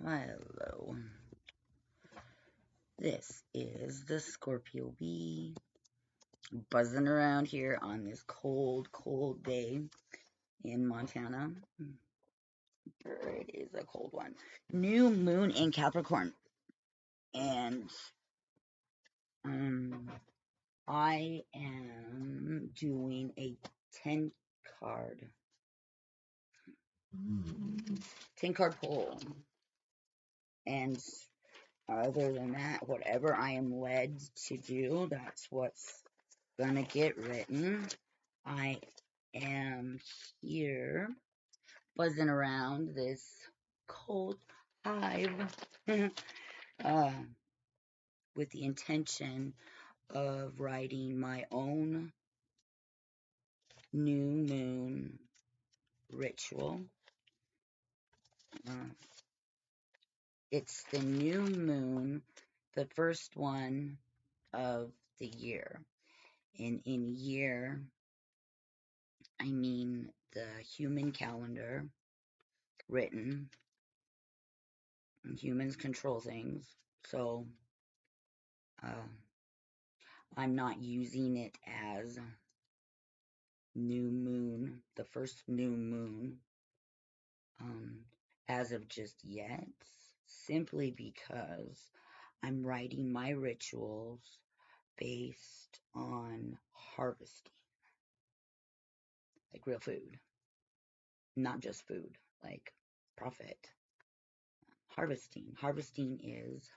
Hello. This is the Scorpio-Bee buzzing around here on this cold, cold day in Montana. It is a cold one. New moon in Capricorn. And I am doing a 10 card pull. And other than that, whatever I am led to do, that's what's gonna get written. I am here buzzing around this cold hive with the intention of writing my own new moon ritual. It's the new moon, the first one of the year. And in year, I mean the human calendar written. Humans control things. So I'm not using it as new moon, the first new moon, as of just yet, simply because I'm writing my rituals based on harvesting, like real food, not just food, like profit. Harvesting is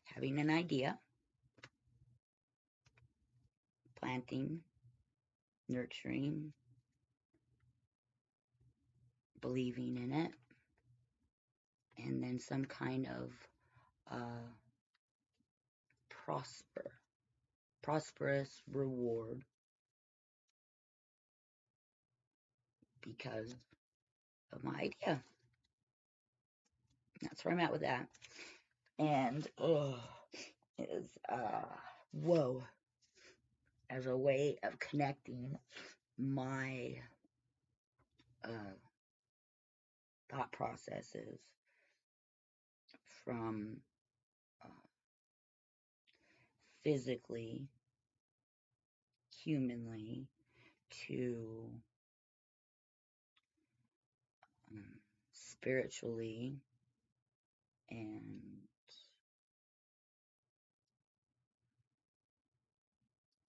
having an idea, planting, nurturing, believing in it, and then some kind of prosperous reward because of my idea. That's where I'm at with that. And is whoa, as a way of connecting my thought processes from physically, humanly, to spiritually, and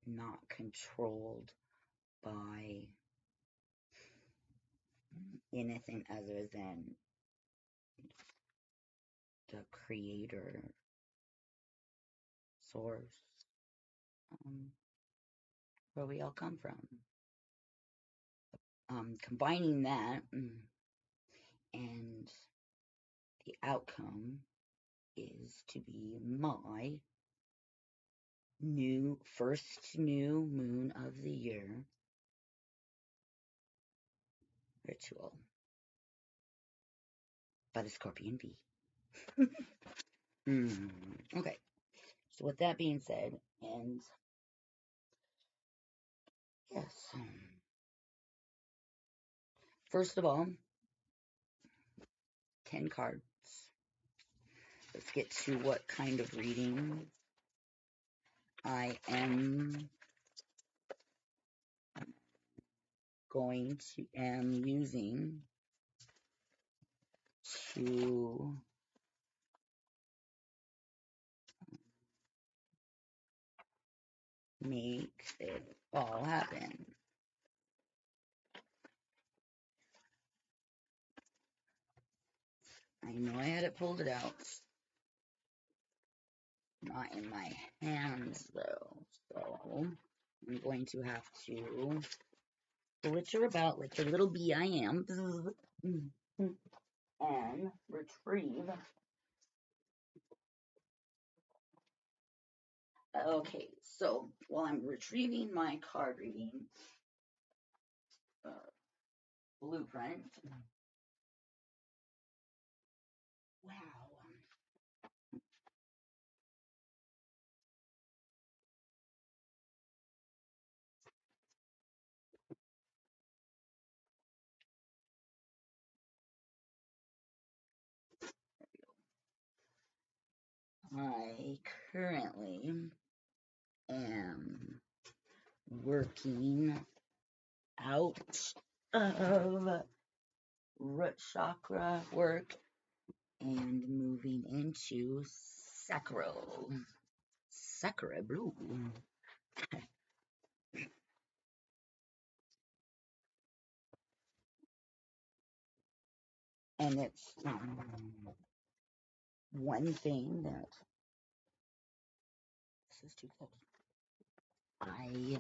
not controlled by anything other than the creator, source, where we all come from. Combining that and the outcome is to be my first new moon of the year ritual by the Scorpion-Bee. Okay, so with that being said, and yes, first of all, 10 cards. Let's get to what kind of reading I am using to make it all happen. I know I had it pulled it out. Not in my hands though, so I'm going to have to flitter about like the little bee I am and retrieve. Okay, so while I'm retrieving my card reading blueprint, wow. I currently am working out of root chakra work and moving into sacral blue. And it's one thing that this is too close. I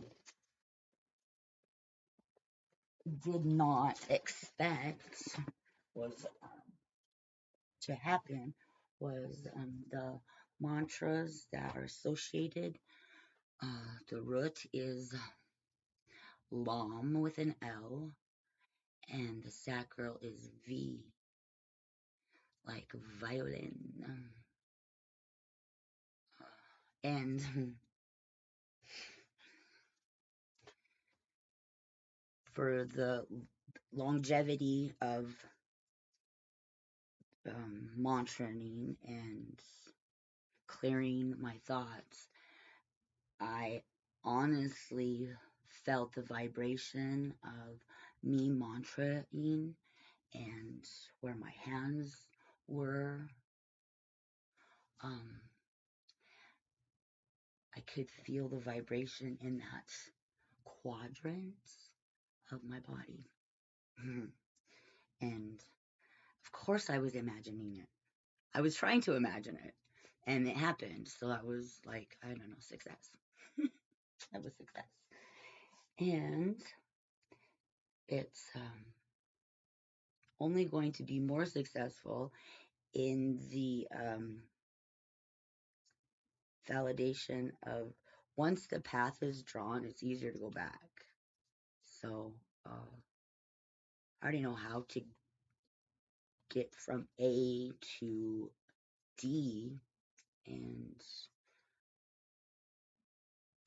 did not expect was to happen was the mantras that are associated. The root is LAM with an L, and the sacral is V, like violin. And for the longevity of mantraing and clearing my thoughts, I honestly felt the vibration of me mantraing and where my hands were. I could feel the vibration in that quadrant of my body. And of course I was imagining it. I was trying to imagine it. And it happened. So that was like, I don't know, success. That was success. And it's only going to be more successful in the validation of once the path is drawn, it's easier to go back. So I already know how to get from A to D, and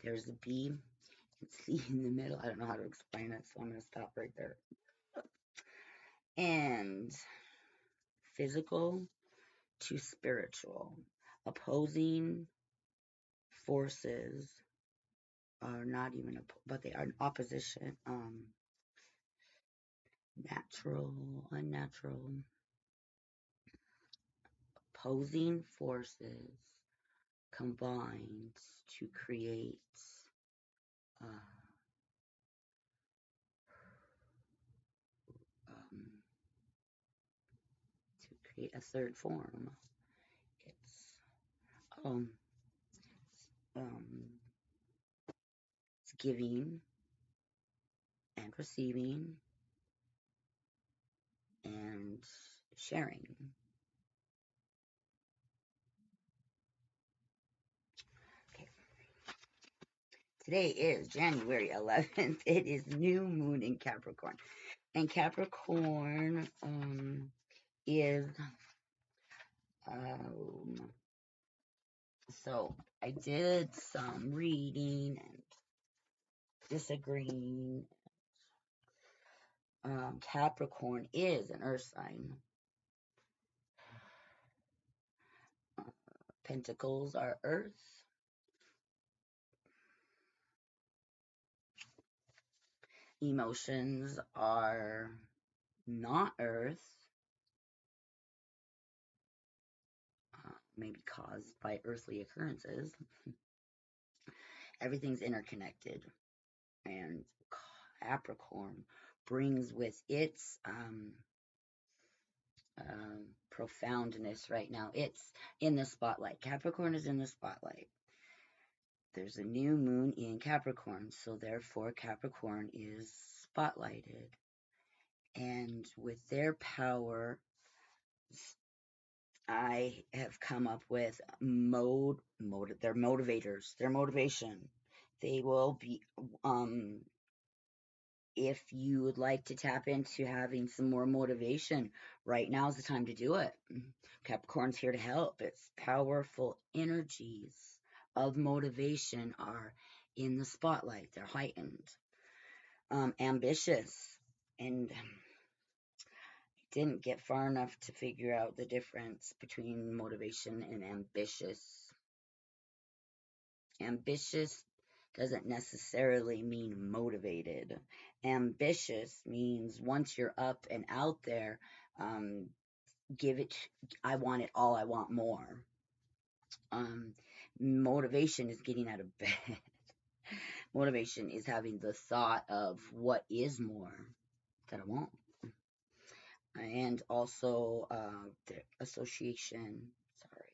there's a B and C in the middle. I don't know how to explain it, so I'm going to stop right there. And physical to spiritual, opposing forces are not even, but they are in opposition. Natural, unnatural, opposing forces combined to create a third form. It's it's giving and receiving and sharing. Okay. Today is January 11th. It is new moon in Capricorn. And Capricorn is so I did some reading and disagreeing. Capricorn is an earth sign. Pentacles are earth. Emotions are not earth. Maybe caused by earthly occurrences. Everything's interconnected. And Capricorn brings with its profoundness right now. It's in the spotlight. Capricorn is in the spotlight. There's a new moon in Capricorn, so therefore Capricorn is spotlighted. And with their power, I have come up with their motivators, their motivation. They will be, if you would like to tap into having some more motivation, right now is the time to do it. Capricorn's here to help. Its powerful energies of motivation are in the spotlight. They're heightened. Ambitious. And didn't get far enough to figure out the difference between motivation and ambitious. Ambitious doesn't necessarily mean motivated. Ambitious means once you're up and out there, um, give it, I want it all, I want more. Um, Motivation is getting out of bed. Motivation is having the thought of what is more that I want. And also the association, sorry,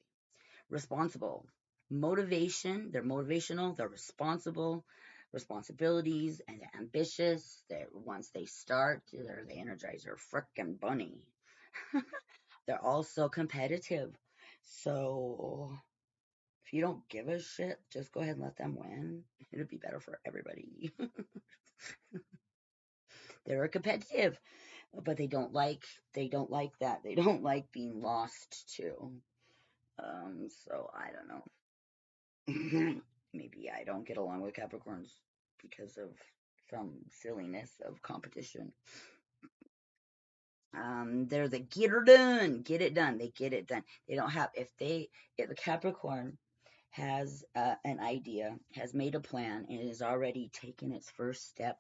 responsible. Motivation, they're motivational, they're responsible, responsibilities, and they're ambitious. They're, once they start, they're the Energizer frickin' bunny. They're also competitive. So if you don't give a shit, just go ahead and let them win. It'll be better for everybody. They're competitive, but they don't like that. They don't like being lost too. So I don't know. Maybe I don't get along with Capricorns because of some silliness of competition. They're the get her done, get it done. They get it done. They don't have if a Capricorn has an idea, has made a plan, and is already taken its first step.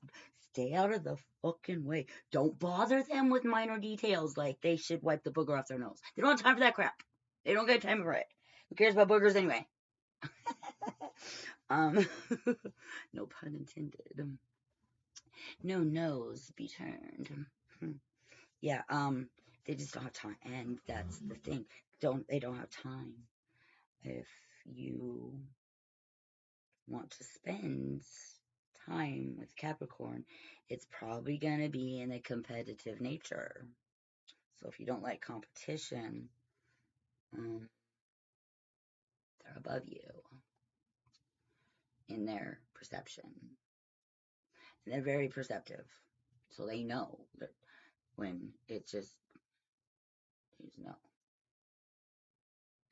Stay out of the fucking way. Don't bother them with minor details like they should wipe the booger off their nose. They don't have time for that crap. They don't get time for it. Who cares about boogers anyway? No pun intended. No nose be turned. Yeah, they just don't have time, and that's the thing. They don't have time. If you want to spend time with Capricorn, it's probably going to be in a competitive nature. So if you don't like competition, they're above you in their perception. And they're very perceptive. So they know that when it's just, no.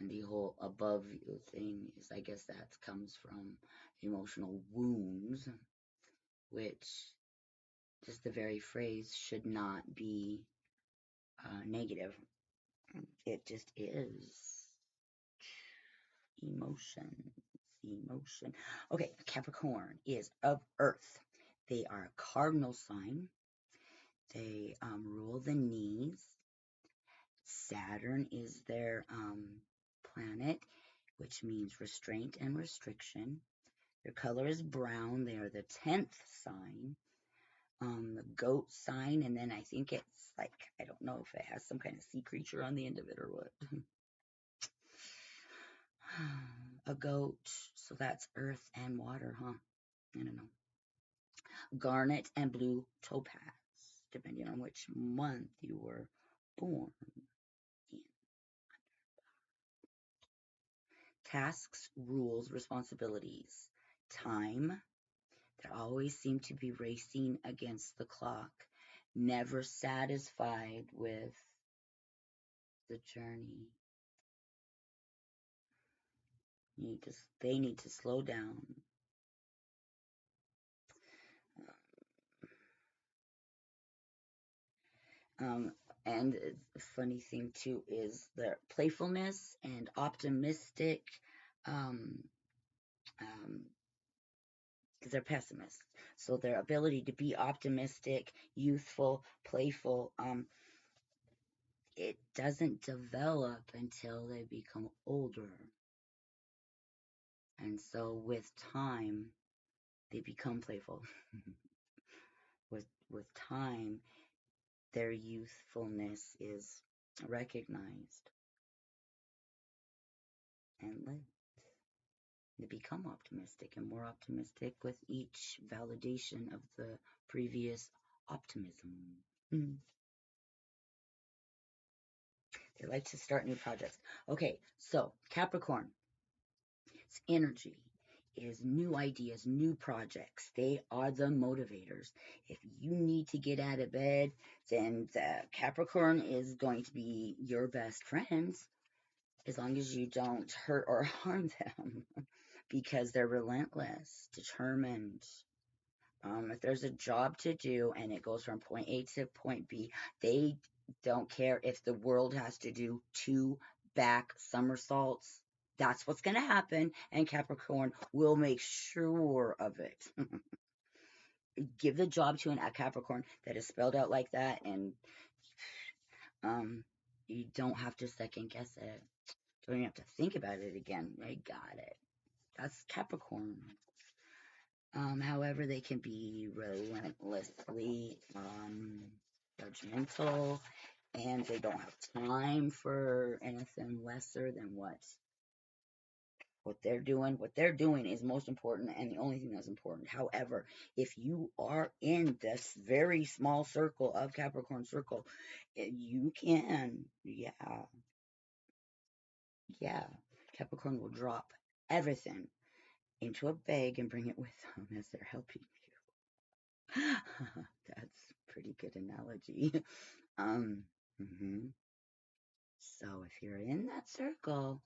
And the whole above you thing is, I guess that comes from emotional wounds, which just the very phrase should not be negative. It just is. Emotion. Okay, Capricorn is of Earth. They are a cardinal sign. They rule the knees. Saturn is their planet, which means restraint and restriction. Their color is brown. They are the 10th sign. The goat sign, and then I think it's like, I don't know if it has some kind of sea creature on the end of it or what. A goat, so that's earth and water, huh? I don't know. Garnet and blue topaz, depending on which month you were born in. Tasks, rules, responsibilities. Time. They always seem to be racing against the clock, never satisfied with the journey. They need to slow down. And the funny thing too is their playfulness and optimistic, because they're pessimists. So their ability to be optimistic, youthful, playful, it doesn't develop until they become older. And so with time, they become playful. with time, their youthfulness is recognized and lived. They become optimistic and more optimistic with each validation of the previous optimism. They like to start new projects. Okay, so Capricorn, its energy is new ideas, new projects. They are the motivators. If you need to get out of bed, then the Capricorn is going to be your best friend, as long as you don't hurt or harm them, because they're relentless, determined. If there's a job to do and it goes from point A to point B, they don't care if the world has to do 2 back somersaults. That's what's going to happen, and Capricorn will make sure of it. Give the job to a Capricorn that is spelled out like that, and you don't have to second guess it. Don't even have to think about it again. I got it. That's Capricorn. However, they can be relentlessly judgmental, and they don't have time for anything lesser than what they're doing. What they're doing is most important and the only thing that's important. However, if you are in this very small circle of Capricorn circle, you can, yeah, Capricorn will drop everything into a bag and bring it with them as they're helping you. That's a pretty good analogy. Mhm. So if you're in that circle,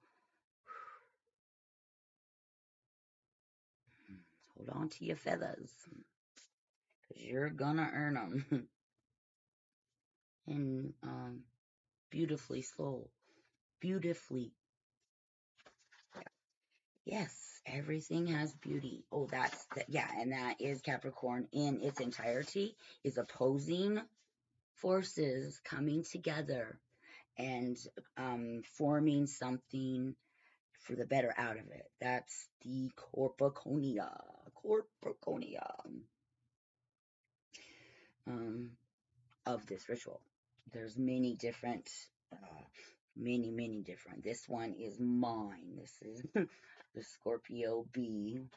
hold on to your feathers, because you're gonna earn them. And beautifully sold. Beautifully. Yes, everything has beauty. Oh, yeah, and that is Capricorn in its entirety, is opposing forces coming together and forming something for the better out of it. That's the corpoconia. Corpoconia. Of this ritual. There's many different, many different. This one is mine. This is the Scorpio-Bee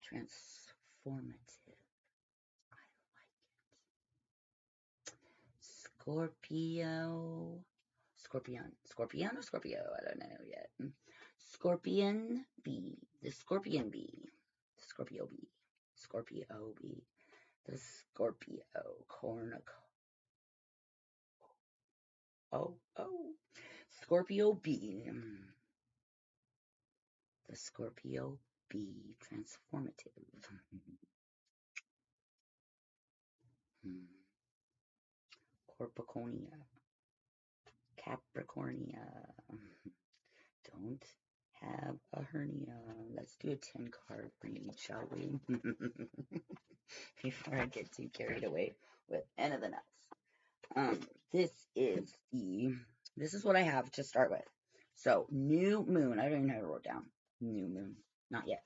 transformative. I like it. Scorpion or Scorpio? I don't know yet. Scorpion bee. The Scorpion bee. Scorpio-Bee. Scorpio-Bee. The Scorpio cornucopia. Oh. Scorpio-Bee. The Scorpio-Bee transformative. Corpiconia. Capricornia. Don't have a hernia. Let's do a 10 card read, shall we? Before I get too carried away with anything else. This is what I have to start with. So, new moon. I don't even have it wrote down. New moon. Not yet.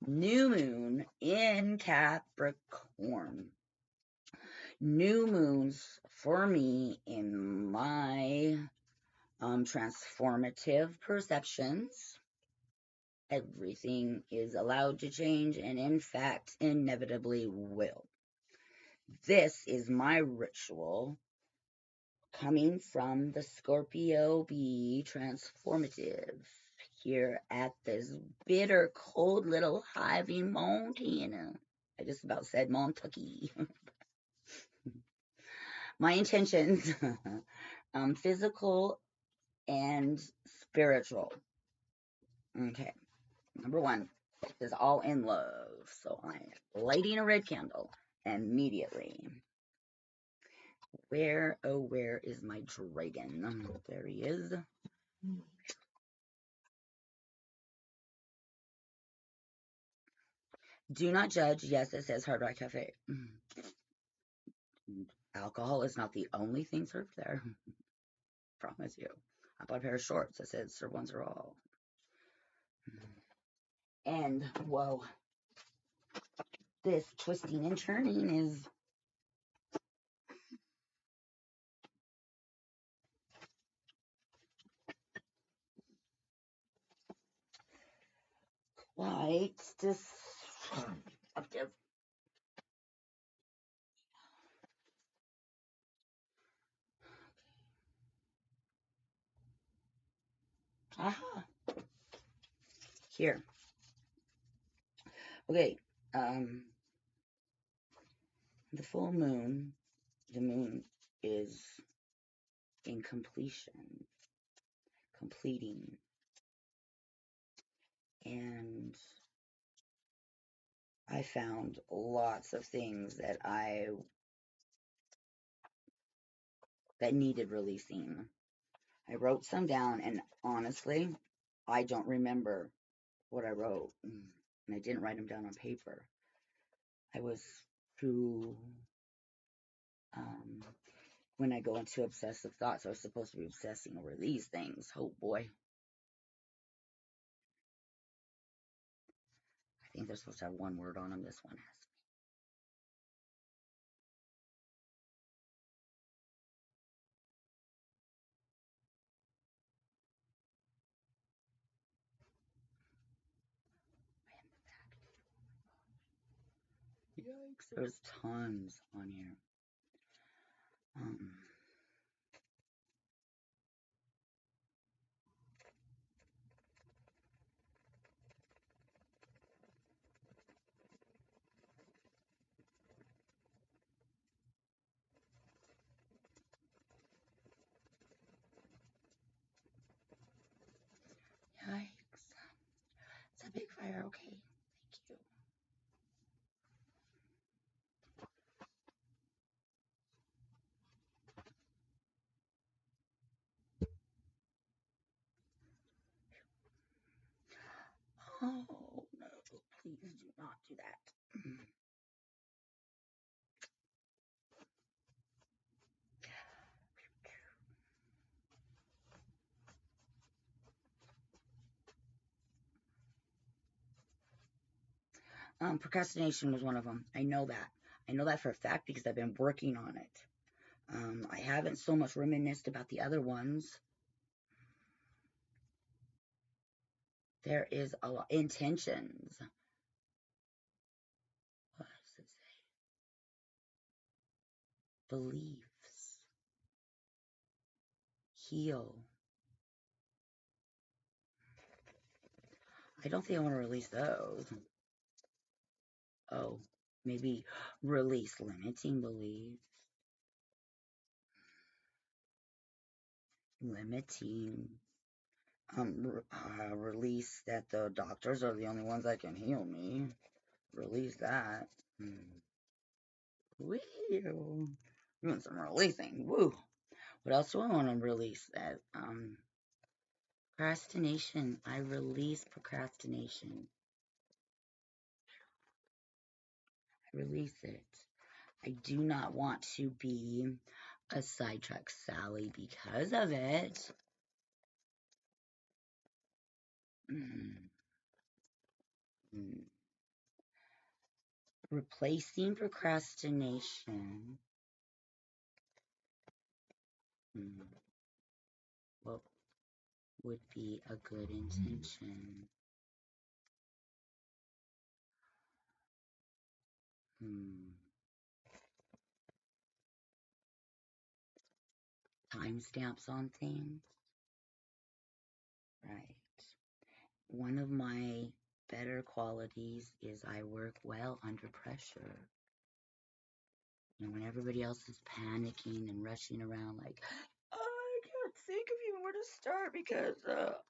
New moon in Capricorn. New moons for me in my transformative perceptions. Everything is allowed to change, and in fact, inevitably will. This is my ritual coming from the Scorpio-Bee transformative here at this bitter, cold little hiving Montana. I just about said Montucky. My intentions, physical and spiritual. Okay, number one is all in love. So I'm lighting a red candle immediately. Where is my dragon? There he is. Do not judge. Yes, it says Hard Rock Cafe. Alcohol is not the only thing served there. Promise you. I bought a pair of shorts that said serve once or all. And whoa, this twisting and turning is quite disruptive. Aha. Here. Okay. The full moon, the moon is in completion, completing. And I found lots of things that needed releasing. I wrote some down, and honestly, I don't remember what I wrote. And I didn't write them down on paper. I was too, um, when I go into obsessive thoughts, I was supposed to be obsessing over these things. Oh boy. I think they're supposed to have one word on them. This one has. Yikes, there's tons on here. Um, Yikes. It's a big fire, okay. Thank you. Oh, no, please do not do that. Procrastination was one of them. I know that. I know that for a fact because I've been working on it. I haven't so much reminisced about the other ones. There is a lot. Intentions. What does it say? Beliefs. Heal. I don't think I want to release those. Oh, maybe release limiting beliefs. Limiting. Release that the doctors are the only ones that can heal me. Release that. Woo. Doing some releasing. Woo. What else do I want to release? That procrastination. I release procrastination. I release it. I do not want to be a sidetrack Sally because of it. Replacing procrastination. What would be a good intention? Timestamps on things. Right. One of my better qualities is I work well under pressure. And when everybody else is panicking and rushing around like, oh, I can't think of even where to start because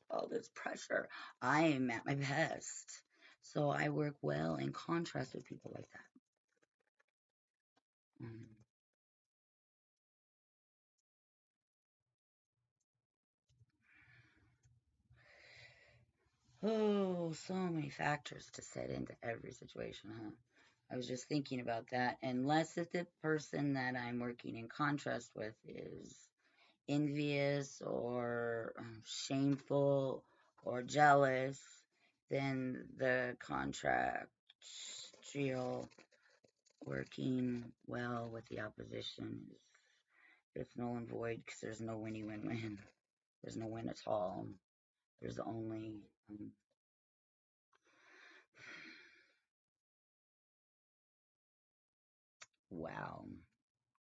all this pressure, I am at my best. So I work well in contrast with people like that. Oh, so many factors to set into every situation, huh? I was just thinking about that. Unless if the person that I'm working in contrast with is envious or shameful or jealous, then the contractual working well with the opposition is it's null and void because there's no winny win-win. There's no win at all. There's only wow.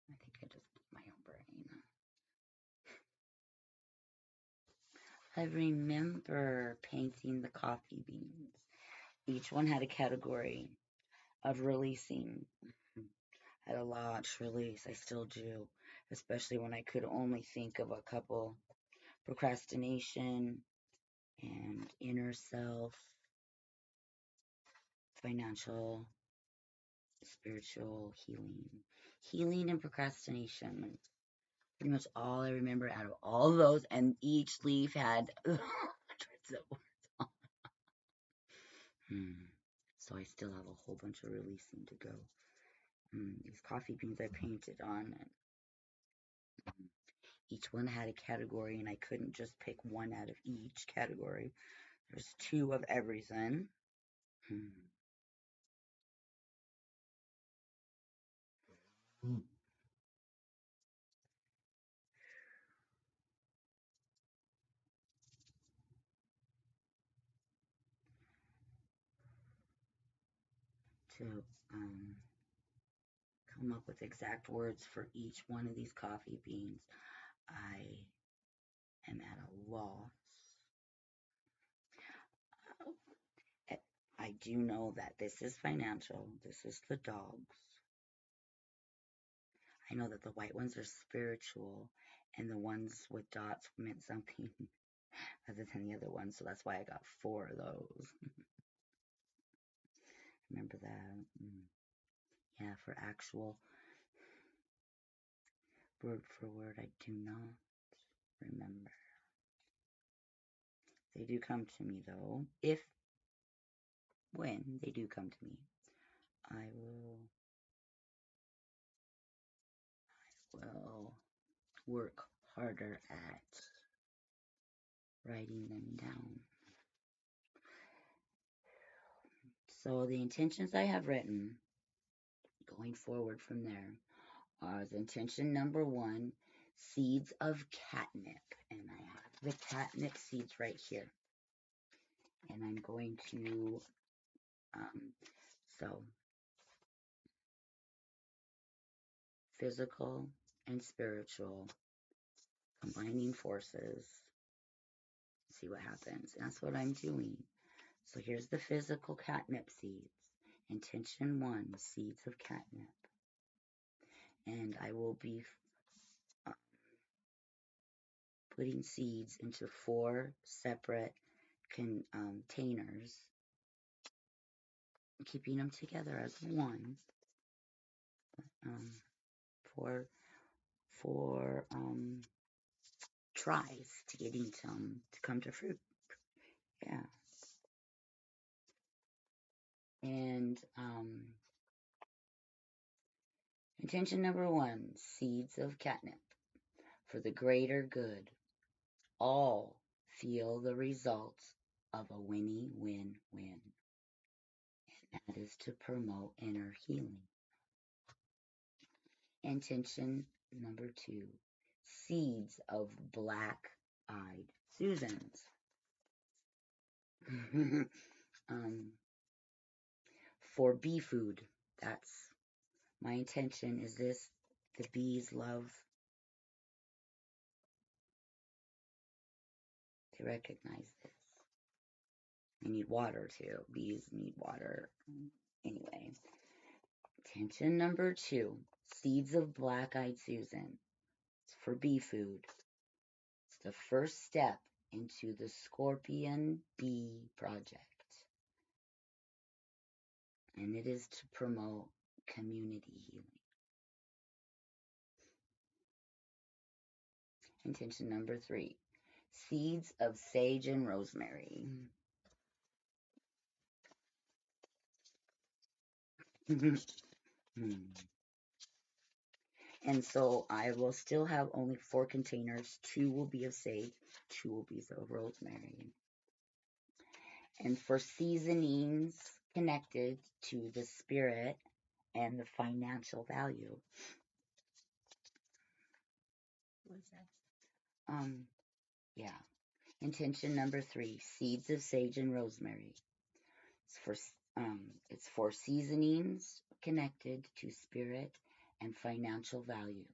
I think I just blew my own brain. I remember painting the coffee beans. Each one had a category of releasing. I had a lot to release. I still do, especially when I could only think of a couple. Procrastination and inner self, financial, spiritual healing. Healing and procrastination. pretty much all I remember out of all of those, and each leaf had hundreds of words. So I still have a whole bunch of releasing to go. These coffee beans I painted on, and each one had a category, and I couldn't just pick one out of each category. There's 2 of everything. To come up with exact words for each one of these coffee beans, I am at a loss. I do know that this is financial. This is the dogs. I know that the white ones are spiritual, and the ones with dots meant something other than the other ones, so that's why I got 4 of those. Remember that? Yeah, for actual word for word, I do not remember. They do come to me, though. When they do come to me, I will work harder at writing them down. So the intentions I have written, going forward from there, are the intention number 1, seeds of catnip. And I have the catnip seeds right here. And I'm going to, so physical and spiritual, combining forces, see what happens. And that's what I'm doing. So here's the physical catnip seeds. Intention 1, seeds of catnip. And I will be putting seeds into 4 separate containers, keeping them together as one. 4 tries to get into them to come to fruit. Yeah. And intention number 1, seeds of catnip. For the greater good, all feel the results of a win-win-win. And that is to promote inner healing. Intention number 2, seeds of black-eyed Susans. For bee food, that's my intention. Is this the bees love? They recognize this. They need water too. Bees need water. Anyway, intention number 2, seeds of black-eyed Susan. It's for bee food. It's the first step into the Scorpion-Bee project. And it is to promote community healing. Intention number 3, seeds of sage and rosemary. And so I will still have only 4 containers. 2 will be of sage, 2 will be of rosemary. And for seasonings connected to the spirit and the financial value. What's that? Yeah. Intention number 3, seeds of sage and rosemary. It's for seasonings connected to spirit and financial value.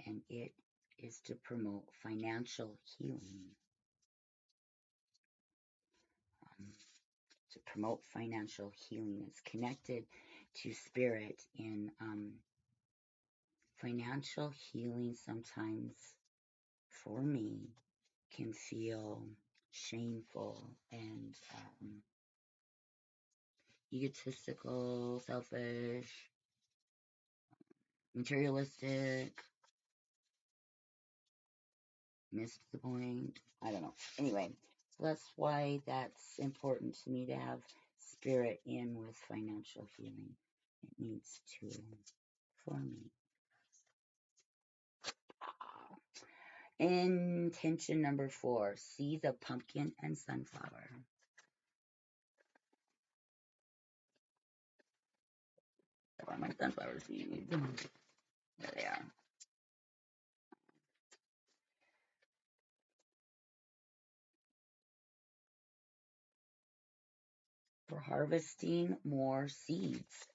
And it is to promote financial healing. To promote financial healing. It's connected to spirit in financial healing. Sometimes, for me, can feel shameful and egotistical, selfish, materialistic. missed the point. I don't know. Anyway, so that's why that's important to me to have spirit in with financial healing. It needs to for me. Intention number 4, seeds of pumpkin and sunflower. Where are my sunflower seeds? There they are. For harvesting more seeds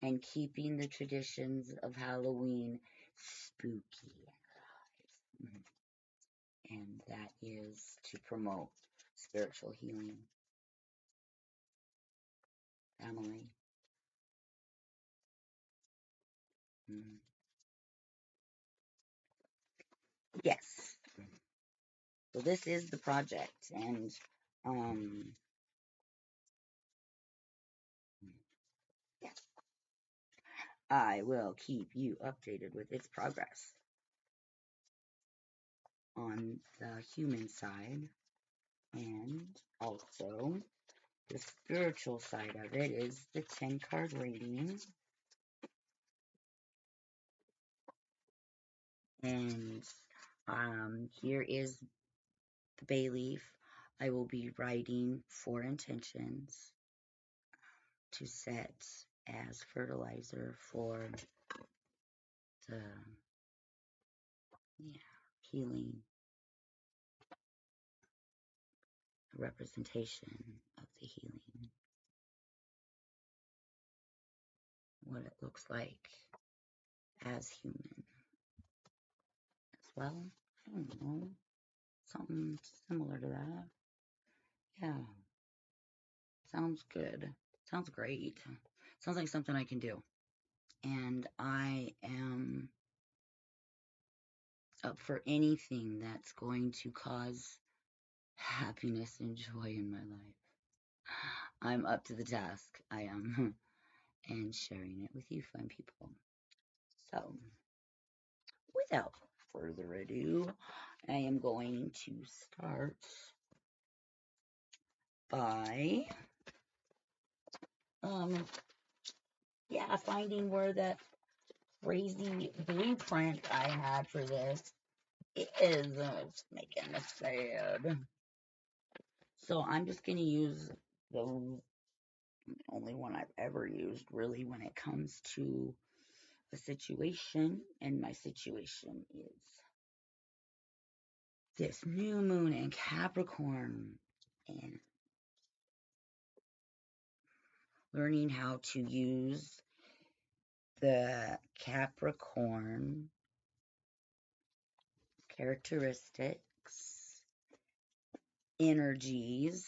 and keeping the traditions of Halloween spooky and alive. And that is to promote spiritual healing, family. Mm. Yes. So this is the project, and yes, I will keep you updated with its progress on the human side, and also the spiritual side of it is the 10 card reading. And here is the bay leaf. I will be writing 4 intentions to set as fertilizer for the healing representation of the healing, what it looks like as human as well. I don't know, something similar to that. Yeah, sounds good. Sounds great. Sounds like something I can do. And I am up for anything that's going to cause happiness and joy in my life. I'm up to the task. I am. And sharing it with you fine people. So, without further ado, I am going to start by finding where that crazy blueprint I had for this is. It's making me sad. So I'm just going to use the only one I've ever used, really, when it comes to a situation. And my situation is this new moon in Capricorn. And learning how to use the Capricorn characteristics, energies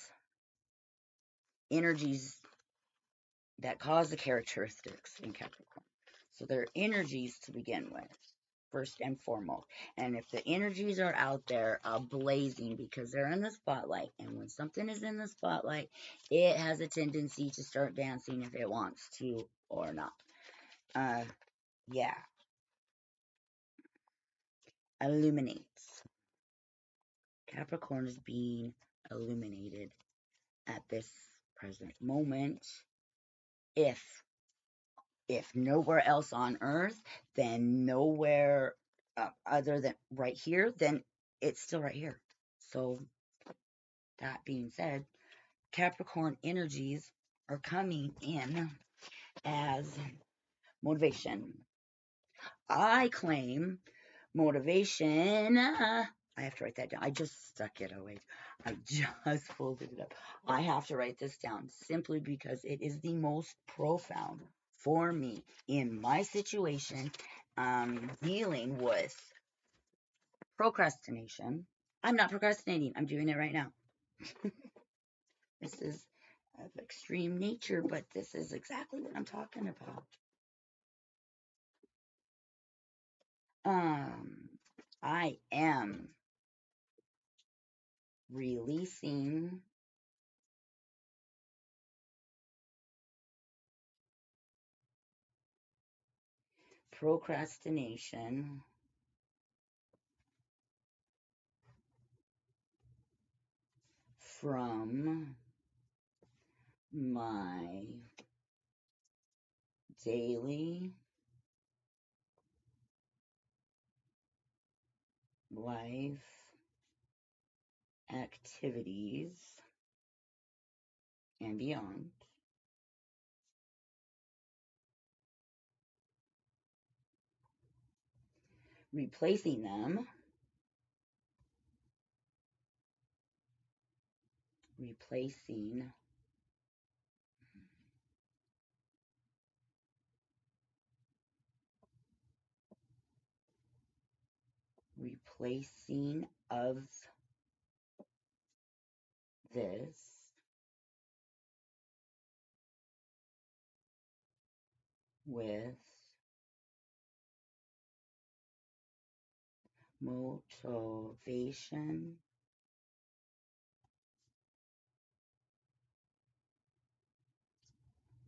that cause the characteristics in Capricorn. So they're energies to begin with, first and foremost. And if the energies are out there blazing because they're in the spotlight, and when something is in the spotlight, it has a tendency to start dancing if it wants to or not. Yeah. Illuminates. Capricorn is being illuminated at this present moment. If nowhere else on earth, then nowhere other than right here, then it's still right here. So that being said, Capricorn energies are coming in as motivation. I claim motivation. I have to write that down. I just stuck it away. I just folded it up. I have to write this down simply because it is the most profound for me in my situation, dealing with procrastination. I'm not procrastinating. I'm doing it right now. This is of extreme nature, but this is exactly what I'm talking about. I am releasing procrastination from my daily life activities and beyond, replacing them replacing of this with motivation,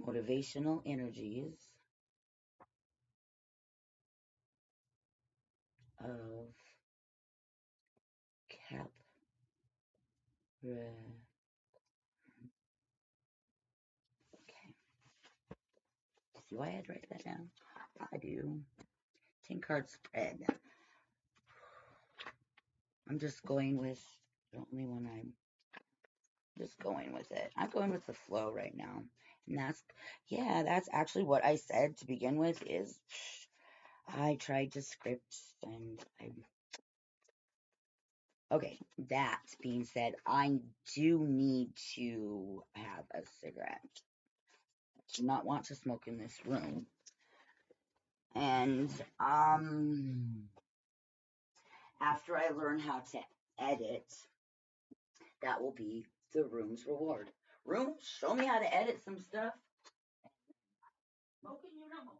motivational energies of Capricorn. Okay. See why I had to write that down? I do. 10 card spread. I'm just going with the only one I'm just going with it. I'm going with the flow right now. And that's actually what I said to begin with is I tried to script and okay, that being said, I do need to have a cigarette. I do not want to smoke in this room. And after I learn how to edit, that will be the room's reward. Room, show me how to edit some stuff. Smoking, you know.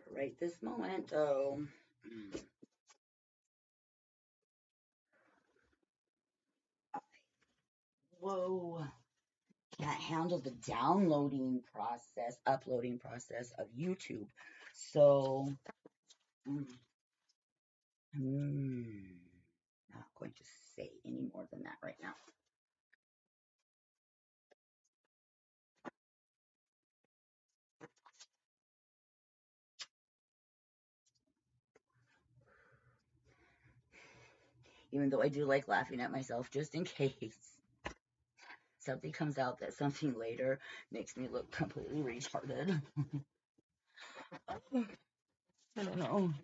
For right this moment, though. Whoa. Can't handle the downloading process, uploading process of YouTube. So, not going to say any more than that right now. Even though I do like laughing at myself just in case something comes out that something later makes me look completely retarded. I don't know.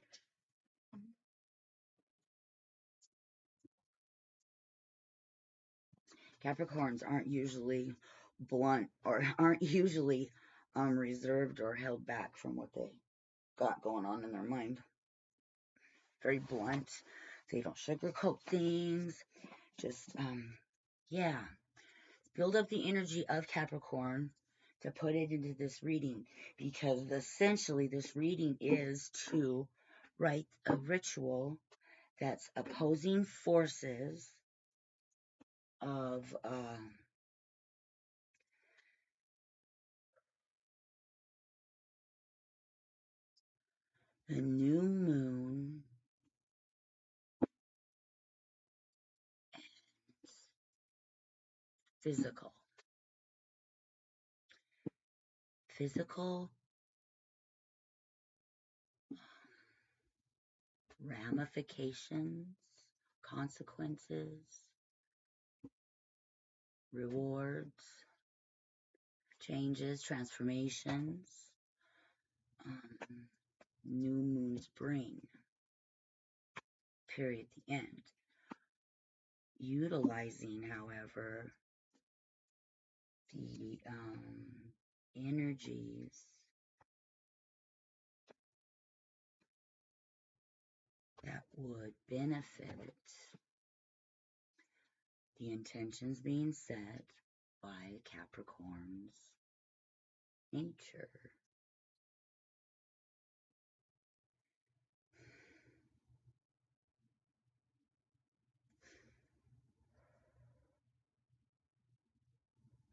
Capricorns aren't usually blunt or aren't usually reserved or held back from what they got going on in their mind. Very blunt. They don't sugarcoat things. Just, yeah. Build up the energy of Capricorn to put it into this reading because essentially this reading is to write a ritual that's opposing forces of the new moon physical ramifications, consequences, rewards, changes, transformations, new moons bring, period, the end. Utilizing, however, the energies that would benefit the intentions being set by Capricorn's nature.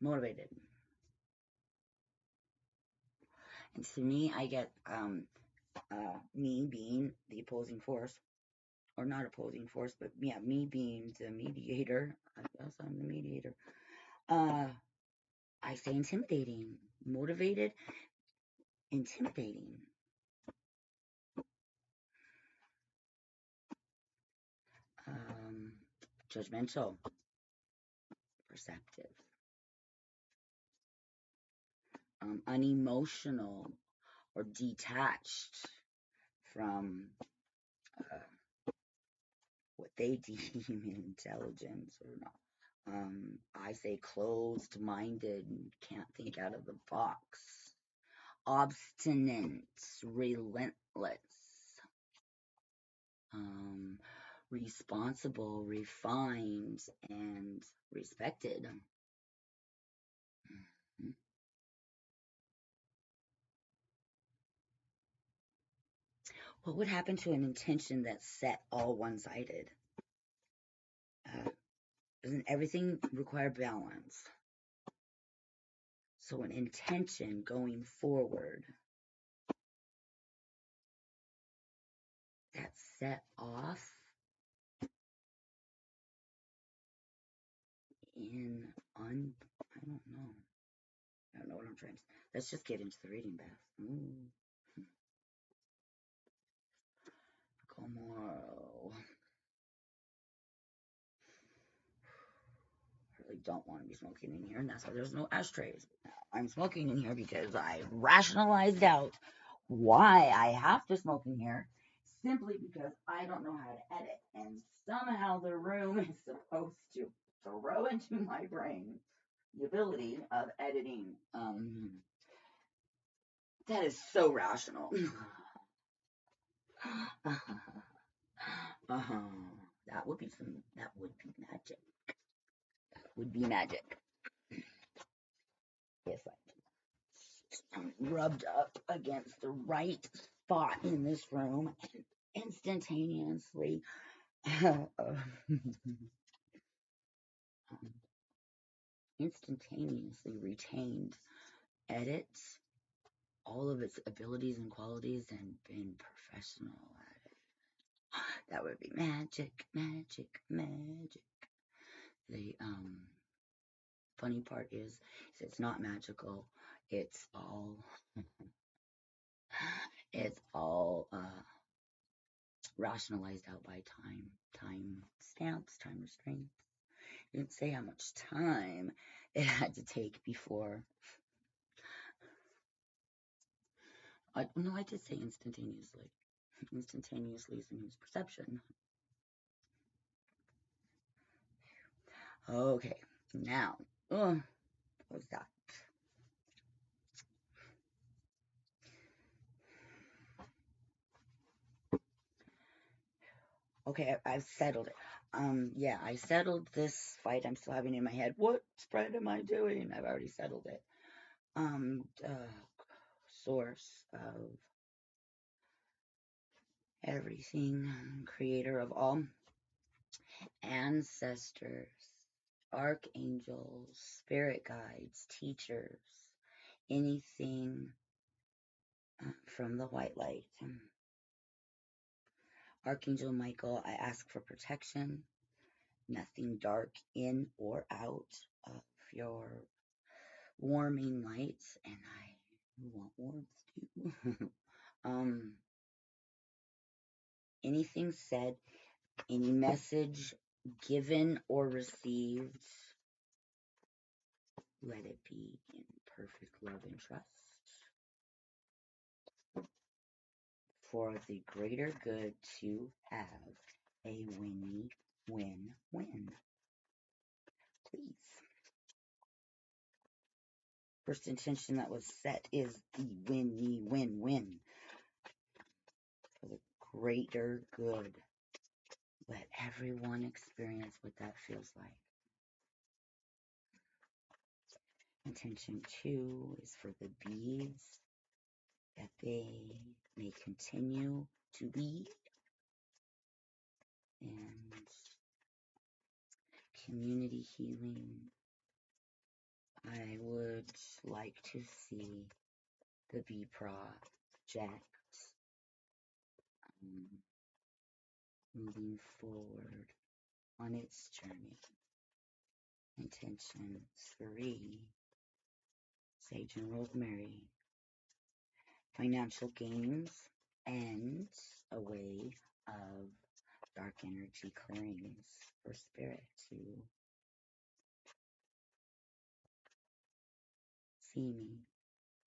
motivated. And to me, I get me being the opposing force, or not opposing force, but yeah, me being the mediator. I guess I'm the mediator. I say intimidating, motivated, intimidating. Judgmental, perceptive, unemotional, or detached from what they deem intelligence or not. I say closed minded, can't think out of the box. Obstinate, relentless. Responsible, refined, and respected. What would happen to an intention that's set all one-sided? Doesn't everything require balance? So an intention going forward that's set off in I don't know. I don't know what I'm trying to say. Let's just get into the reading, Beth. Como. I really don't want to be smoking in here, and that's why there's no ashtrays. I'm smoking in here because I rationalized out why I have to smoke in here, simply because I don't know how to edit, and somehow the room is supposed to throw into my brain the ability of editing. That is so rational. That would be magic. That would be magic. Yes, I'm rubbed up against the right spot in this room and instantaneously retained edits all of its abilities and qualities and been professional at it. That would be magic, magic, magic. The funny part is it's not magical. It's all rationalized out by time stamps, time restraints. It didn't say how much time it had to take before. No, I did say instantaneously. Instantaneously is a news perception. Okay, now, what was that? Okay, I've settled it. Yeah, I settled this fight I'm still having in my head. What spread am I doing? I've already settled it. Source of everything, creator of all, ancestors, archangels, spirit guides, teachers, anything from the white light. Archangel Michael, I ask for protection, nothing dark in or out of your warming lights, and I want warmth too. Anything said, any message given or received, let it be in perfect love and trust for the greater good to have a win-win-win. Please. First intention that was set is the win-win-win for the greater good. Let everyone experience what that feels like. Intention 2 is for the bees, that they may continue to be and community healing I would like to see the Bee project moving forward on its journey. Intention 3, Sage and Rosemary. Financial gains and a way of dark energy clearings for spirit to see me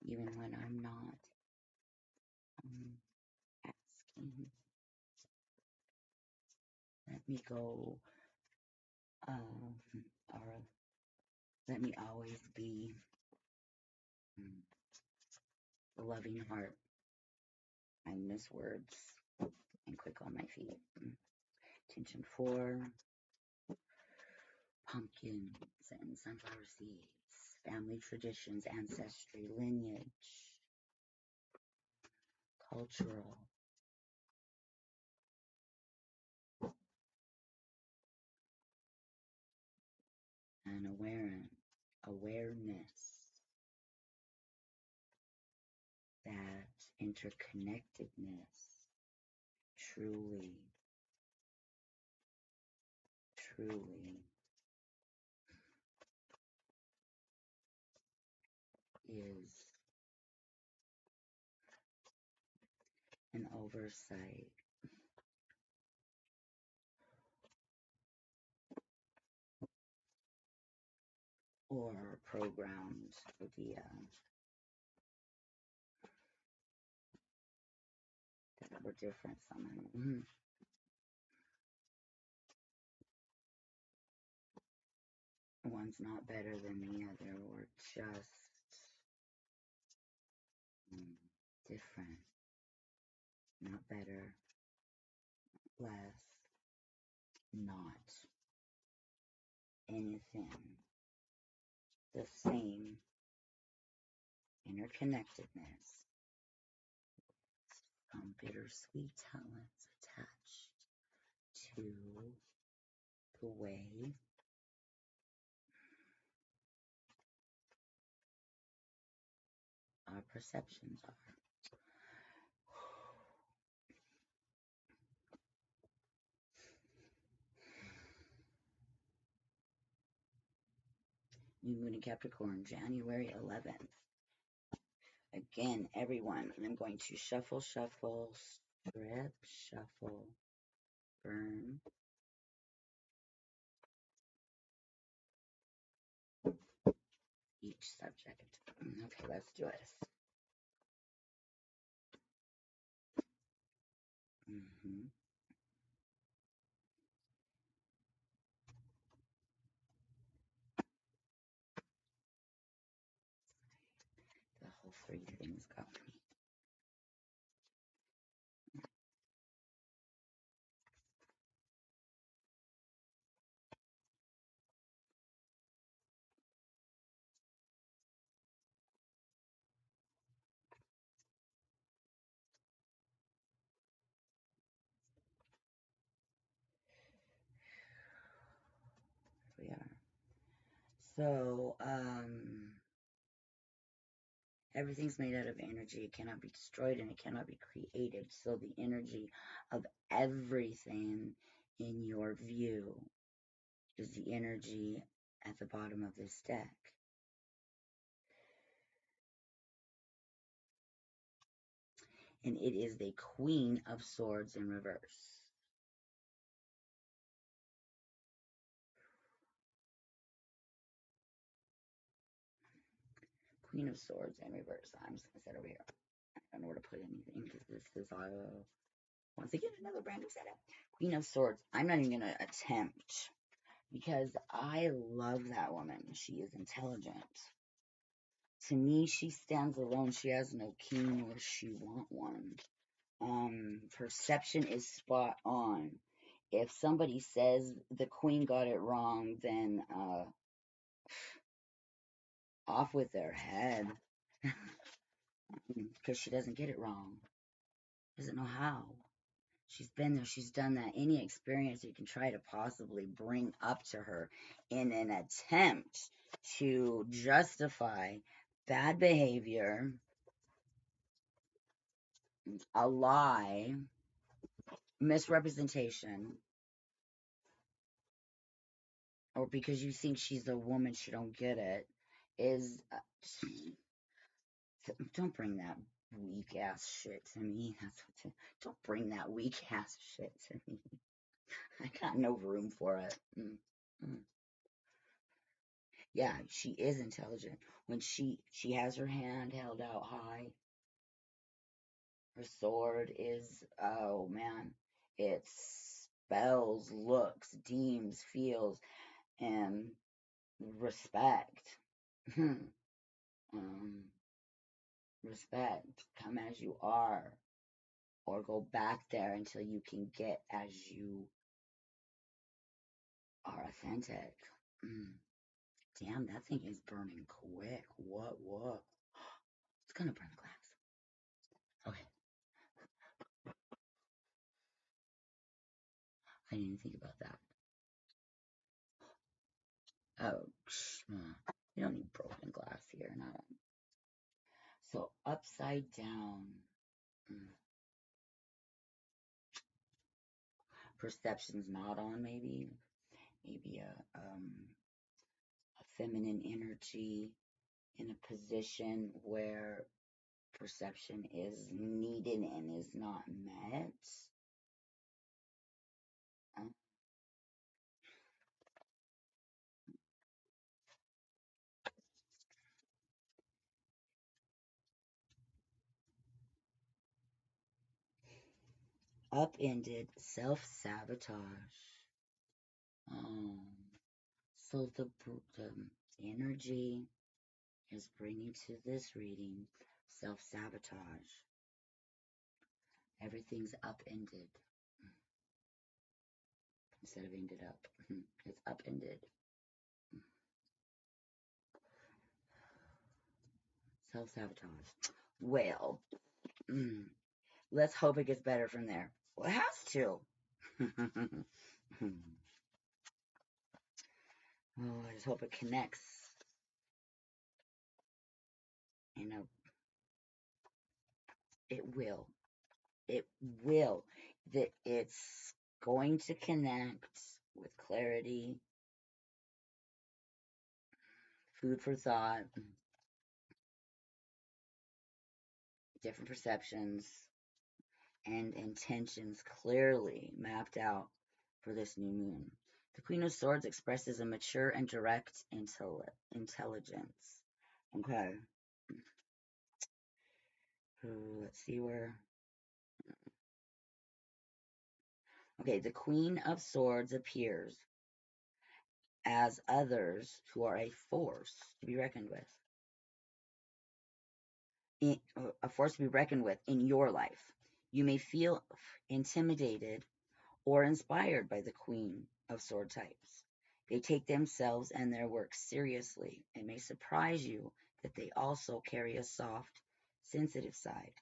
even when I'm not asking. Let me go, or let me always be the loving heart. I miss words and quick on my feet. Intention 4, pumpkins and sunflower seeds, family traditions, ancestry, lineage, cultural, and awareness that interconnectedness truly is an oversight or programmed idea that we're different somehow. One's not better than the other, we're just different. Not better, less, not anything. The same interconnectedness. Some bittersweet talents attached to the way our perceptions are. New Moon in Capricorn, January 11th. Again, everyone, I'm going to shuffle, strip, shuffle, burn. Each subject. Okay, let's do it. The whole 3 things got me. We are. So, everything's made out of energy. It cannot be destroyed and it cannot be created. So the energy of everything in your view is the energy at the bottom of this deck. And it is the Queen of Swords in reverse. Queen of Swords in reverse. I'm just going to set over here. I don't know where to put anything because this is all, once again, another brand new setup. Queen of Swords. I'm not even going to attempt because I love that woman. She is intelligent. To me, she stands alone. She has no king nor she want one. Perception is spot on. If somebody says the queen got it wrong, then off with their head. Because she doesn't get it wrong. Doesn't know how. She's been there, she's done that. Any experience you can try to possibly bring up to her in an attempt to justify bad behavior, a lie, misrepresentation, or because you think she's a woman, she don't get it, is don't bring that weak ass shit to me. Don't bring that weak ass shit to me. I got no room for it. Mm. Yeah, she is intelligent. When she has her hand held out high, her sword is, oh man, it spells, looks, deems, feels, and respect. um, respect, come as you are, or go back there until you can get as you are authentic. Mm. Damn, that thing is burning quick. What? It's gonna burn the glass. Okay, I didn't even think about that. Oh, you don't need broken glass here. Not so upside down. Mm. Perception's not on. Maybe a feminine energy in a position where perception is needed and is not met. Uh, Upended self-sabotage. Um, so the energy is bringing to this reading self-sabotage. Everything's upended instead of ended up. It's upended. Self-sabotage. Well, let's hope it gets better from there. Well, it has to. Oh, I just hope it connects. You know, it will. It will. That it's going to connect with clarity, food for thought, different perceptions, and intentions clearly mapped out for this new moon. The Queen of Swords expresses a mature and direct intelligence. Okay. Let's see where. Okay, the Queen of Swords appears as others who are a force to be reckoned with. A force to be reckoned with in your life. You may feel intimidated or inspired by the Queen of Sword types. They take themselves and their work seriously. It may surprise you that they also carry a soft, sensitive side.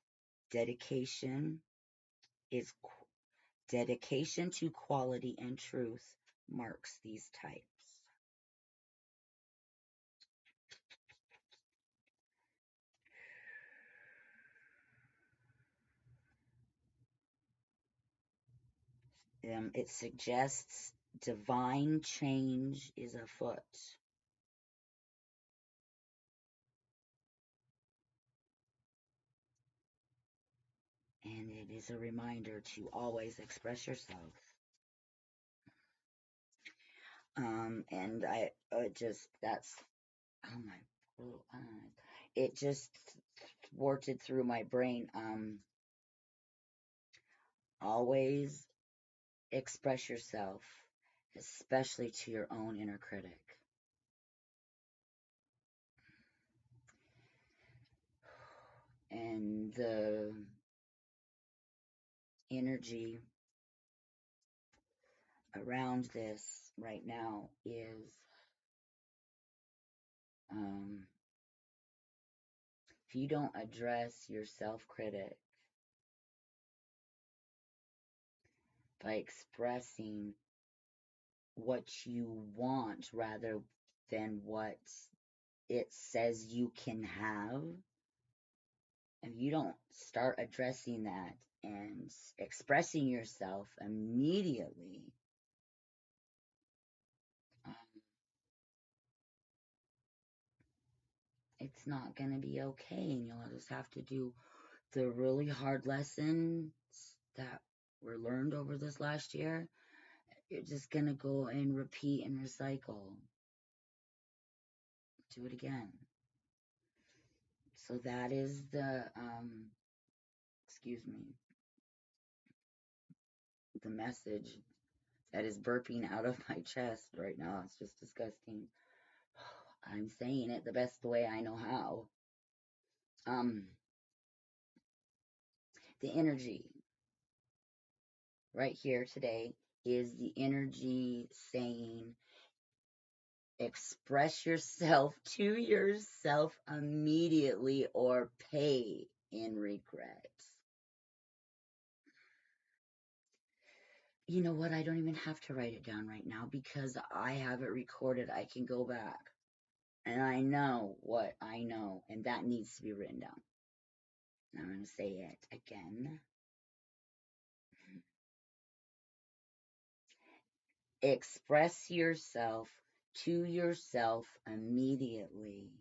Dedication is dedication to quality and truth marks these types. It suggests divine change is afoot. And it is a reminder to always express yourself. And I that's, oh my, it just thwarted through my brain. Always express yourself, especially to your own inner critic. And the energy around this right now is if you don't address your self-critic, by expressing what you want rather than what it says you can have, if you don't start addressing that and expressing yourself immediately, um, it's not going to be okay. And you'll just have to do the really hard lessons that were learned over this last year. You're just going to go and repeat and recycle. Do it again. So that is the, excuse me, the message that is burping out of my chest right now. It's just disgusting. I'm saying it the best way I know how. The energy right here today is the energy saying, express yourself to yourself immediately or pay in regret. You know what? I don't even have to write it down right now because I have it recorded. I can go back and I know what I know, and that needs to be written down. I'm going to say it again. Express yourself to yourself immediately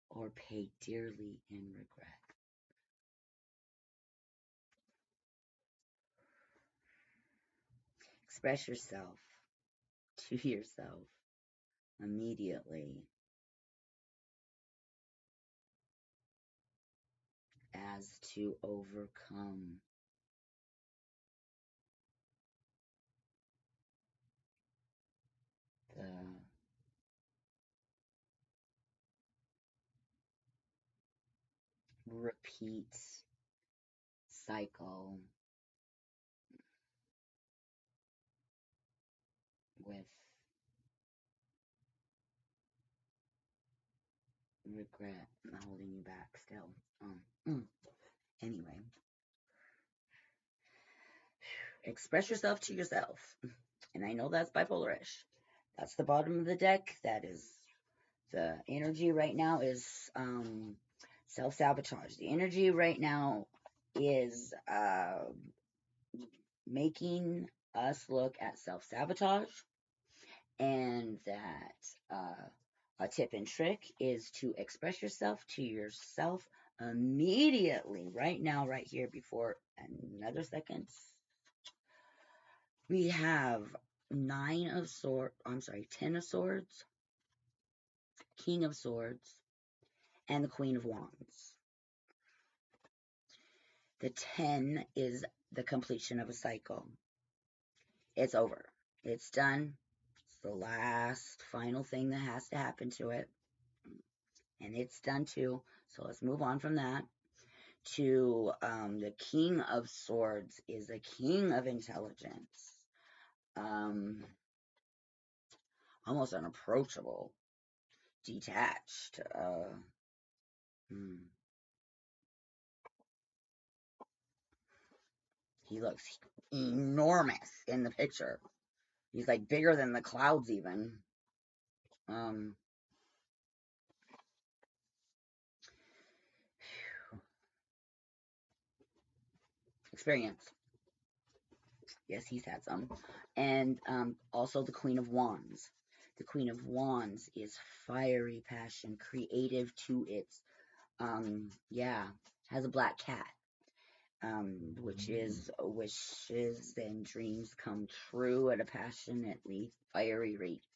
or pay dearly in regret. Express yourself to yourself immediately as to overcome the repeat cycle with regret. I'm holding you back still. Anyway, express yourself to yourself. And I know that's bipolarish. That's the bottom of the deck. That is the energy right now is self-sabotage. The energy right now is making us look at self-sabotage, and that a tip and trick is to express yourself to yourself immediately, right now, right here, before another second. We have 10 of Swords, King of Swords, and the Queen of Wands. The 10 is the completion of a cycle. It's over. It's done. It's the last final thing that has to happen to it. And it's done too. So let's move on from that to the King of Swords is a king of intelligence. Almost unapproachable. Detached. He looks enormous in the picture. He's like bigger than the clouds even. Experience. Yes, he's had some. And also the Queen of Wands. The Queen of Wands is fiery passion, creative to its, has a black cat, which is wishes and dreams come true at a passionately fiery rate.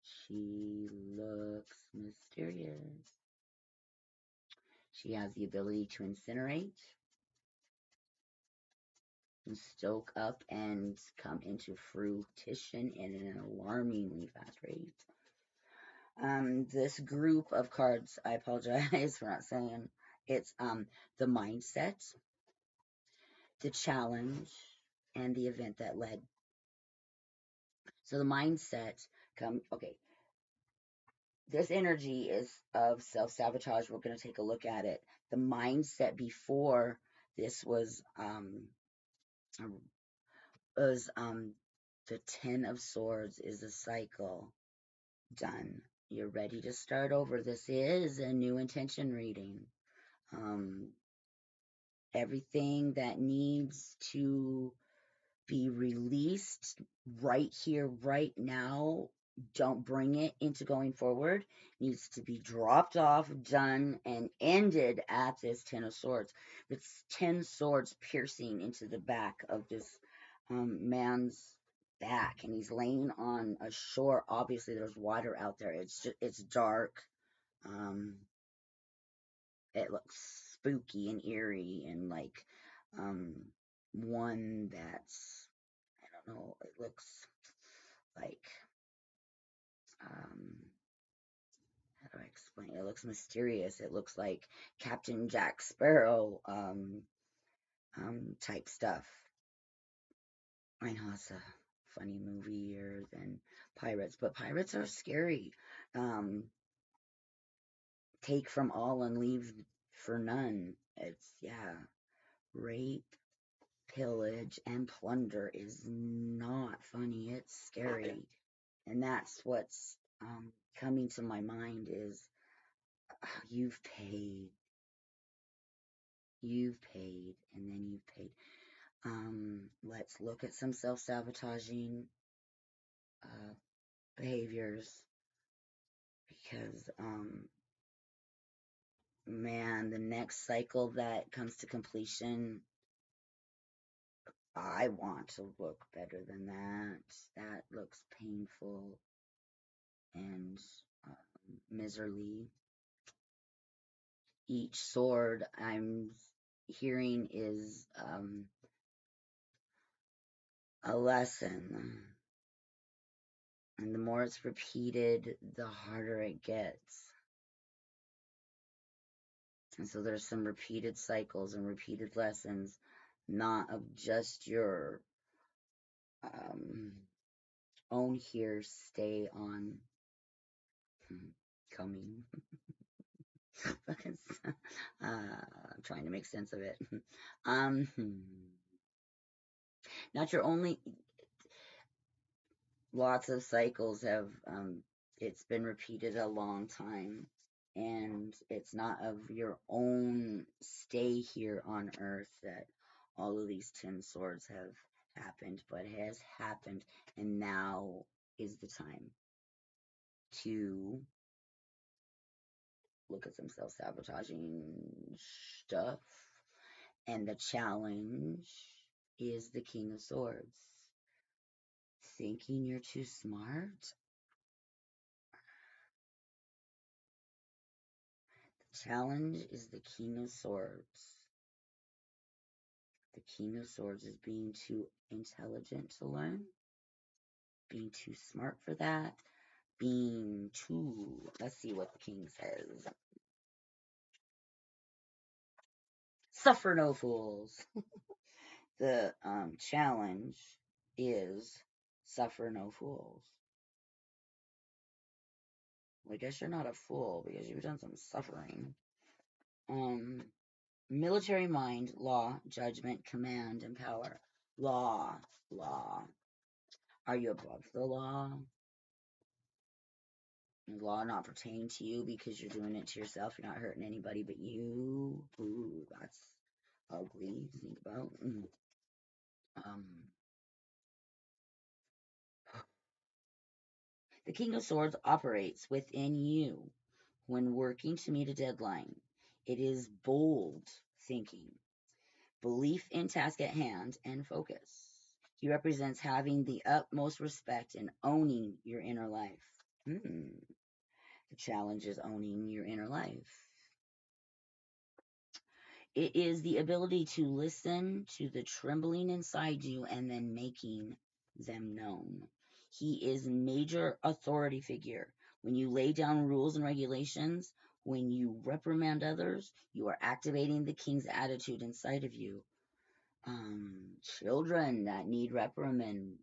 She looks mysterious. She has the ability to incinerate, and stoke up and come into fruition in an alarmingly fast rate. This group of cards, I apologize for not saying, it's the mindset, the challenge, and the event that led. So the mindset, this energy is of self-sabotage. We're going to take a look at it. The mindset before this was Is the Ten of Swords is a cycle. Done. You're ready to start over. This is a new intention reading. Um, Everything that needs to be released right here, right now. Don't bring it into going forward. Needs to be dropped off, done, and ended at this Ten of Swords. It's 10 swords piercing into the back of this man's back, and he's laying on a shore. Obviously, there's water out there. It's dark. Um, it looks spooky and eerie, and like um, one that's, I don't know. It looks like, um, how do I explain? It looks mysterious. It looks like Captain Jack Sparrow type stuff. I know it's a funny movie than pirates, but pirates are scary. Um, Take from all and leave for none. It's, yeah, rape, pillage, and plunder is not funny. It's scary. And that's what's coming to my mind is you've paid, and then you've paid. Let's look at some self-sabotaging behaviors because, man, the next cycle that comes to completion, I want to look better than that. That looks painful and miserly. Each sword I'm hearing is a lesson. And the more it's repeated, the harder it gets. And so there's some repeated cycles and repeated lessons, not of just your own here, stay on coming. I'm trying to make sense of it. Not your only, lots of cycles have, it's been repeated a long time, and it's not of your own stay here on earth that all of these 10 swords have happened, but it has happened, and now is the time to look at some self-sabotaging stuff. And the challenge is the King of Swords. Thinking you're too smart? The challenge is the King of Swords. The King of Swords is being too intelligent to learn, being too smart for that, being too, let's see what the King says. Suffer no fools. The challenge is suffer no fools. Well, I guess you're not a fool because you've done some suffering. Military mind, law, judgment, command, and power. Law. Are you above the law? The law not pertaining to you because you're doing it to yourself. You're not hurting anybody but you. Ooh, that's ugly to think about. The King of Swords operates within you when working to meet a deadline. It is bold thinking, belief in task at hand, and focus. He represents having the utmost respect and owning your inner life. The challenge is owning your inner life. It is the ability to listen to the trembling inside you and then making them known. He is a major authority figure. When you lay down rules and regulations, when you reprimand others, you are activating the king's attitude inside of you. Children that need reprimand,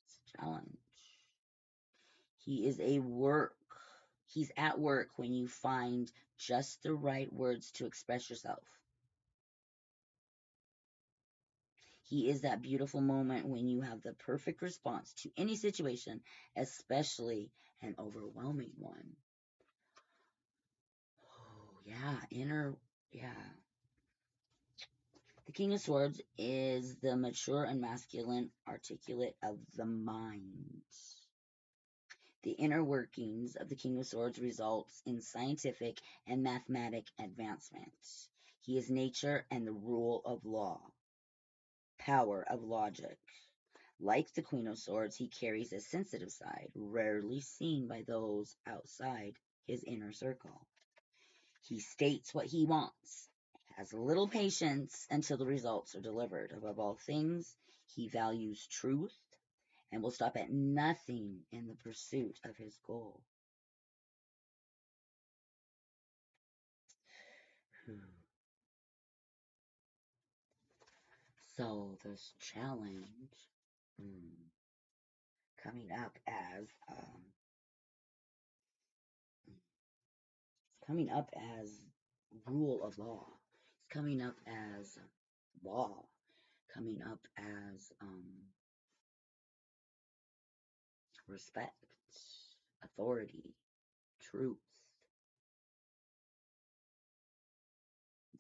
it's a challenge. He's at work when you find just the right words to express yourself. He is that beautiful moment when you have the perfect response to any situation, especially an overwhelming one. Oh, yeah, yeah. The King of Swords is the mature and masculine articulate of the mind. The inner workings of the King of Swords results in scientific and mathematic advancement. He is nature and the rule of law, power of logic. Like the Queen of Swords, he carries a sensitive side, rarely seen by those outside his inner circle. He states what he wants, has little patience until the results are delivered. Above all things, he values truth and will stop at nothing in the pursuit of his goal. So this challenge coming up as rule of law. It's coming up as law. Coming up as respect, authority, truth,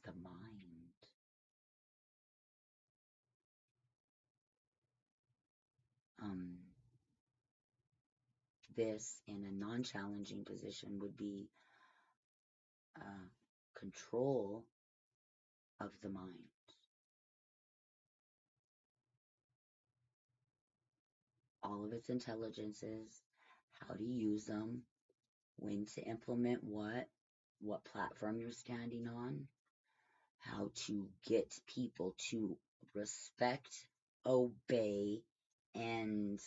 the mind. This in a non-challenging position would be control of the mind. All of its intelligences, how to use them, when to implement what platform you're standing on, how to get people to respect, obey, and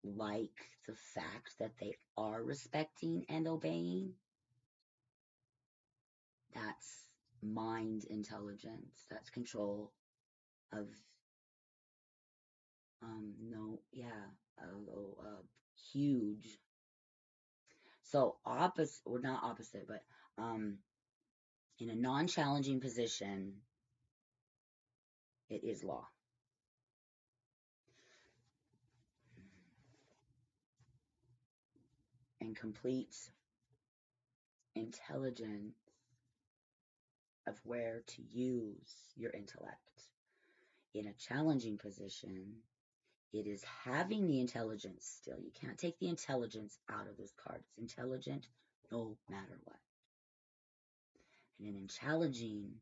like the fact that they are respecting and obeying. That's mind intelligence. That's control of huge. So opposite, or not opposite, but in a non-challenging position, it is law. And complete intelligence of where to use your intellect. In a challenging position, it is having the intelligence still. You can't take the intelligence out of this card. It's intelligent no matter what. And in a challenging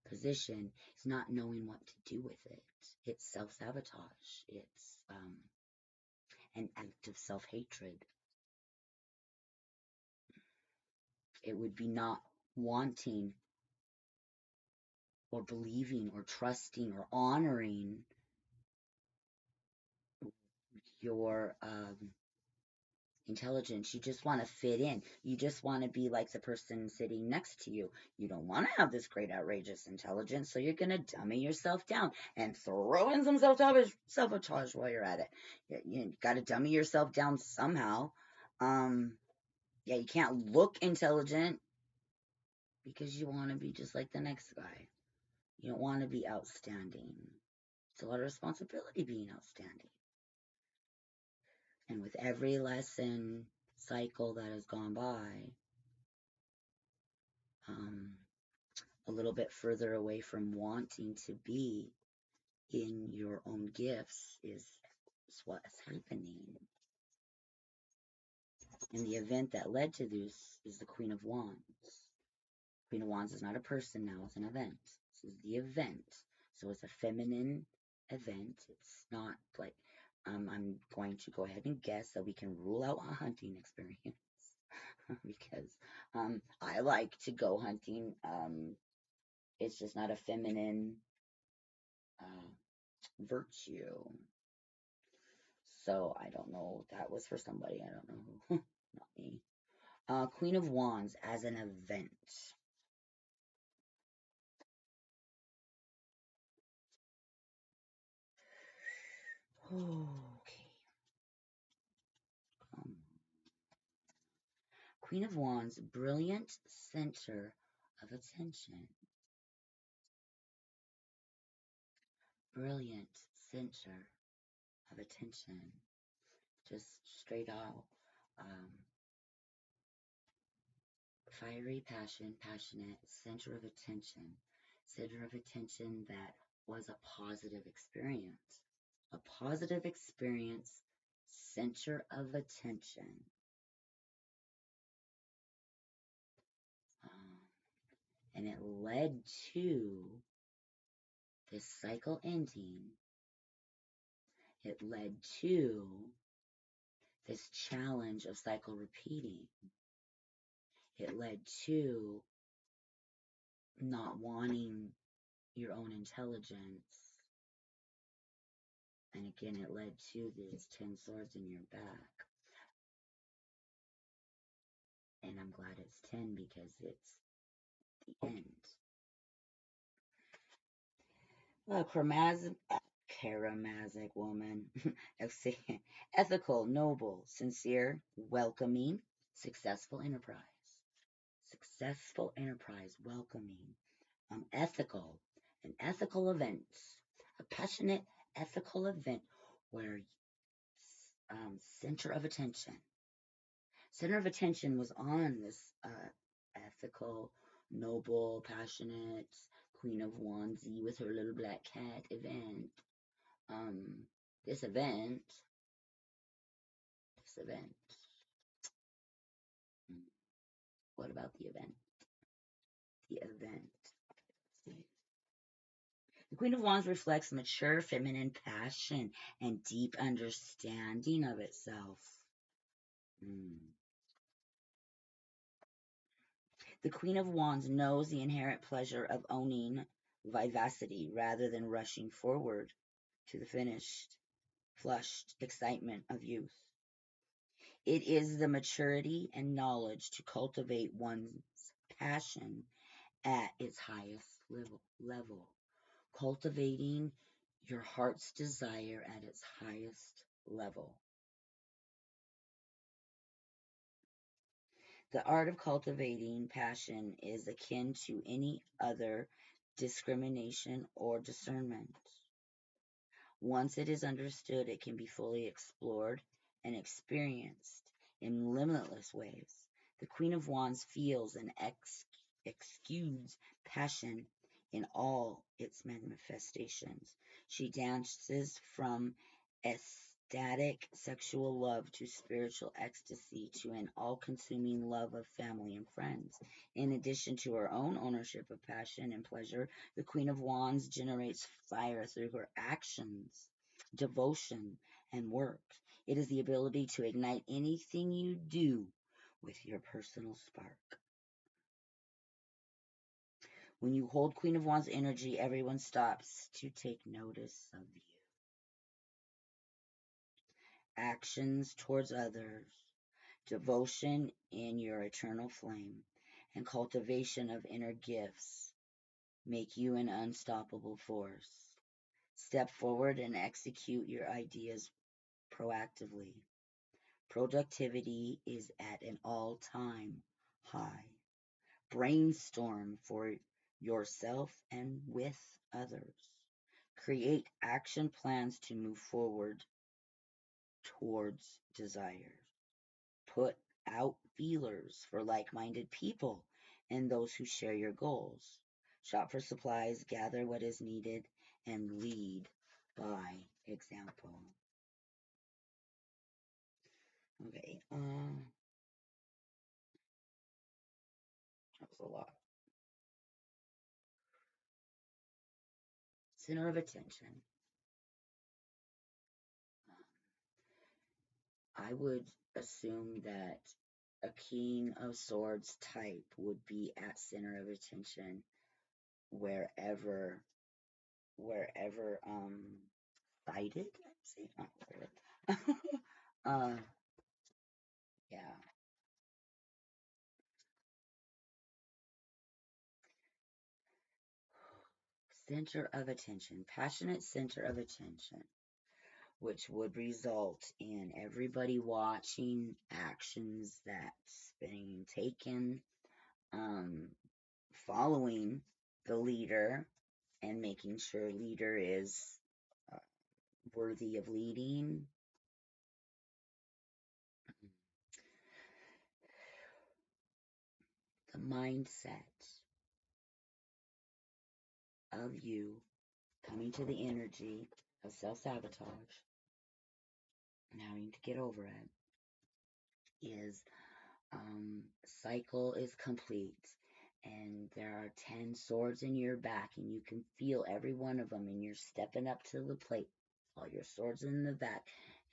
position, it's not knowing what to do with it. It's self-sabotage. It's an act of self-hatred. It would be not wanting or believing or trusting or honoring your intelligence. You just want to fit in. You just want to be like the person sitting next to you. You don't want to have this great, outrageous intelligence, so you're going to dummy yourself down and throw in some self-sabotage while you're at it. You got to dummy yourself down somehow. You can't look intelligent because you want to be just like the next guy. You don't want to be outstanding. It's a lot of responsibility being outstanding. And with every lesson cycle that has gone by, a little bit further away from wanting to be in your own gifts is what's happening. And the event that led to this is the Queen of Wands. Queen of Wands is not a person now, it's an event. This is the event. So it's a feminine event. It's not like, I'm going to go ahead and guess that we can rule out a hunting experience because I like to go hunting. It's just not a feminine virtue. So I don't know. That was for somebody. I don't know who. Not me. Queen of Wands as an event. Okay. Queen of Wands, brilliant center of attention. brilliant center of attention, just straight out fiery passion, passionate, center of attention that was a positive experience. A positive experience, center of attention. Um, and it led to this cycle ending. It led to this challenge of cycle repeating. It led to not wanting your own intelligence. And again, it led to these 10 swords in your back. And I'm glad it's 10 because it's the end. A charismatic woman. Ethical, noble, sincere, welcoming, successful enterprise. Successful enterprise, welcoming, ethical, an ethical event, a passionate ethical event where center of attention. Center of attention was on this ethical, noble, passionate Queen of Wands with her little black cat event. This event. What about the event? The event. The Queen of Wands reflects mature feminine passion and deep understanding of itself. The Queen of Wands knows the inherent pleasure of owning vivacity rather than rushing forward to the flushed excitement of youth. It is the maturity and knowledge to cultivate one's passion at its highest level. Cultivating your heart's desire at its highest level. The art of cultivating passion is akin to any other discrimination or discernment. Once it is understood, it can be fully explored and experienced in limitless ways. The Queen of Wands feels and exudes passion in all its manifestations. She dances from ecstatic sexual love to spiritual ecstasy to an all-consuming love of family and friends. In addition to her own ownership of passion and pleasure, the Queen of Wands generates fire through her actions, devotion, and work. It is the ability to ignite anything you do with your personal spark. When you hold Queen of Wands energy, everyone stops to take notice of you. Actions towards others, devotion in your eternal flame, and cultivation of inner gifts make you an unstoppable force. Step forward and execute your ideas proactively. Productivity is at an all-time high. Brainstorm for yourself and with others. Create action plans to move forward towards desires. Put out feelers for like-minded people and those who share your goals. Shop for supplies, gather what is needed, and lead by example. Okay, that was a lot. Center of attention. I would assume that a King of Swords type would be at center of attention wherever cited. See, not wherever. Yeah. Center of attention, passionate center of attention, which would result in everybody watching actions that's being taken, following the leader and making sure leader is worthy of leading. The mindset of you coming to the energy of self-sabotage and having to get over it is cycle is complete, and there are 10 swords in your back, and you can feel every one of them, and you're stepping up to the plate, all your swords in the back.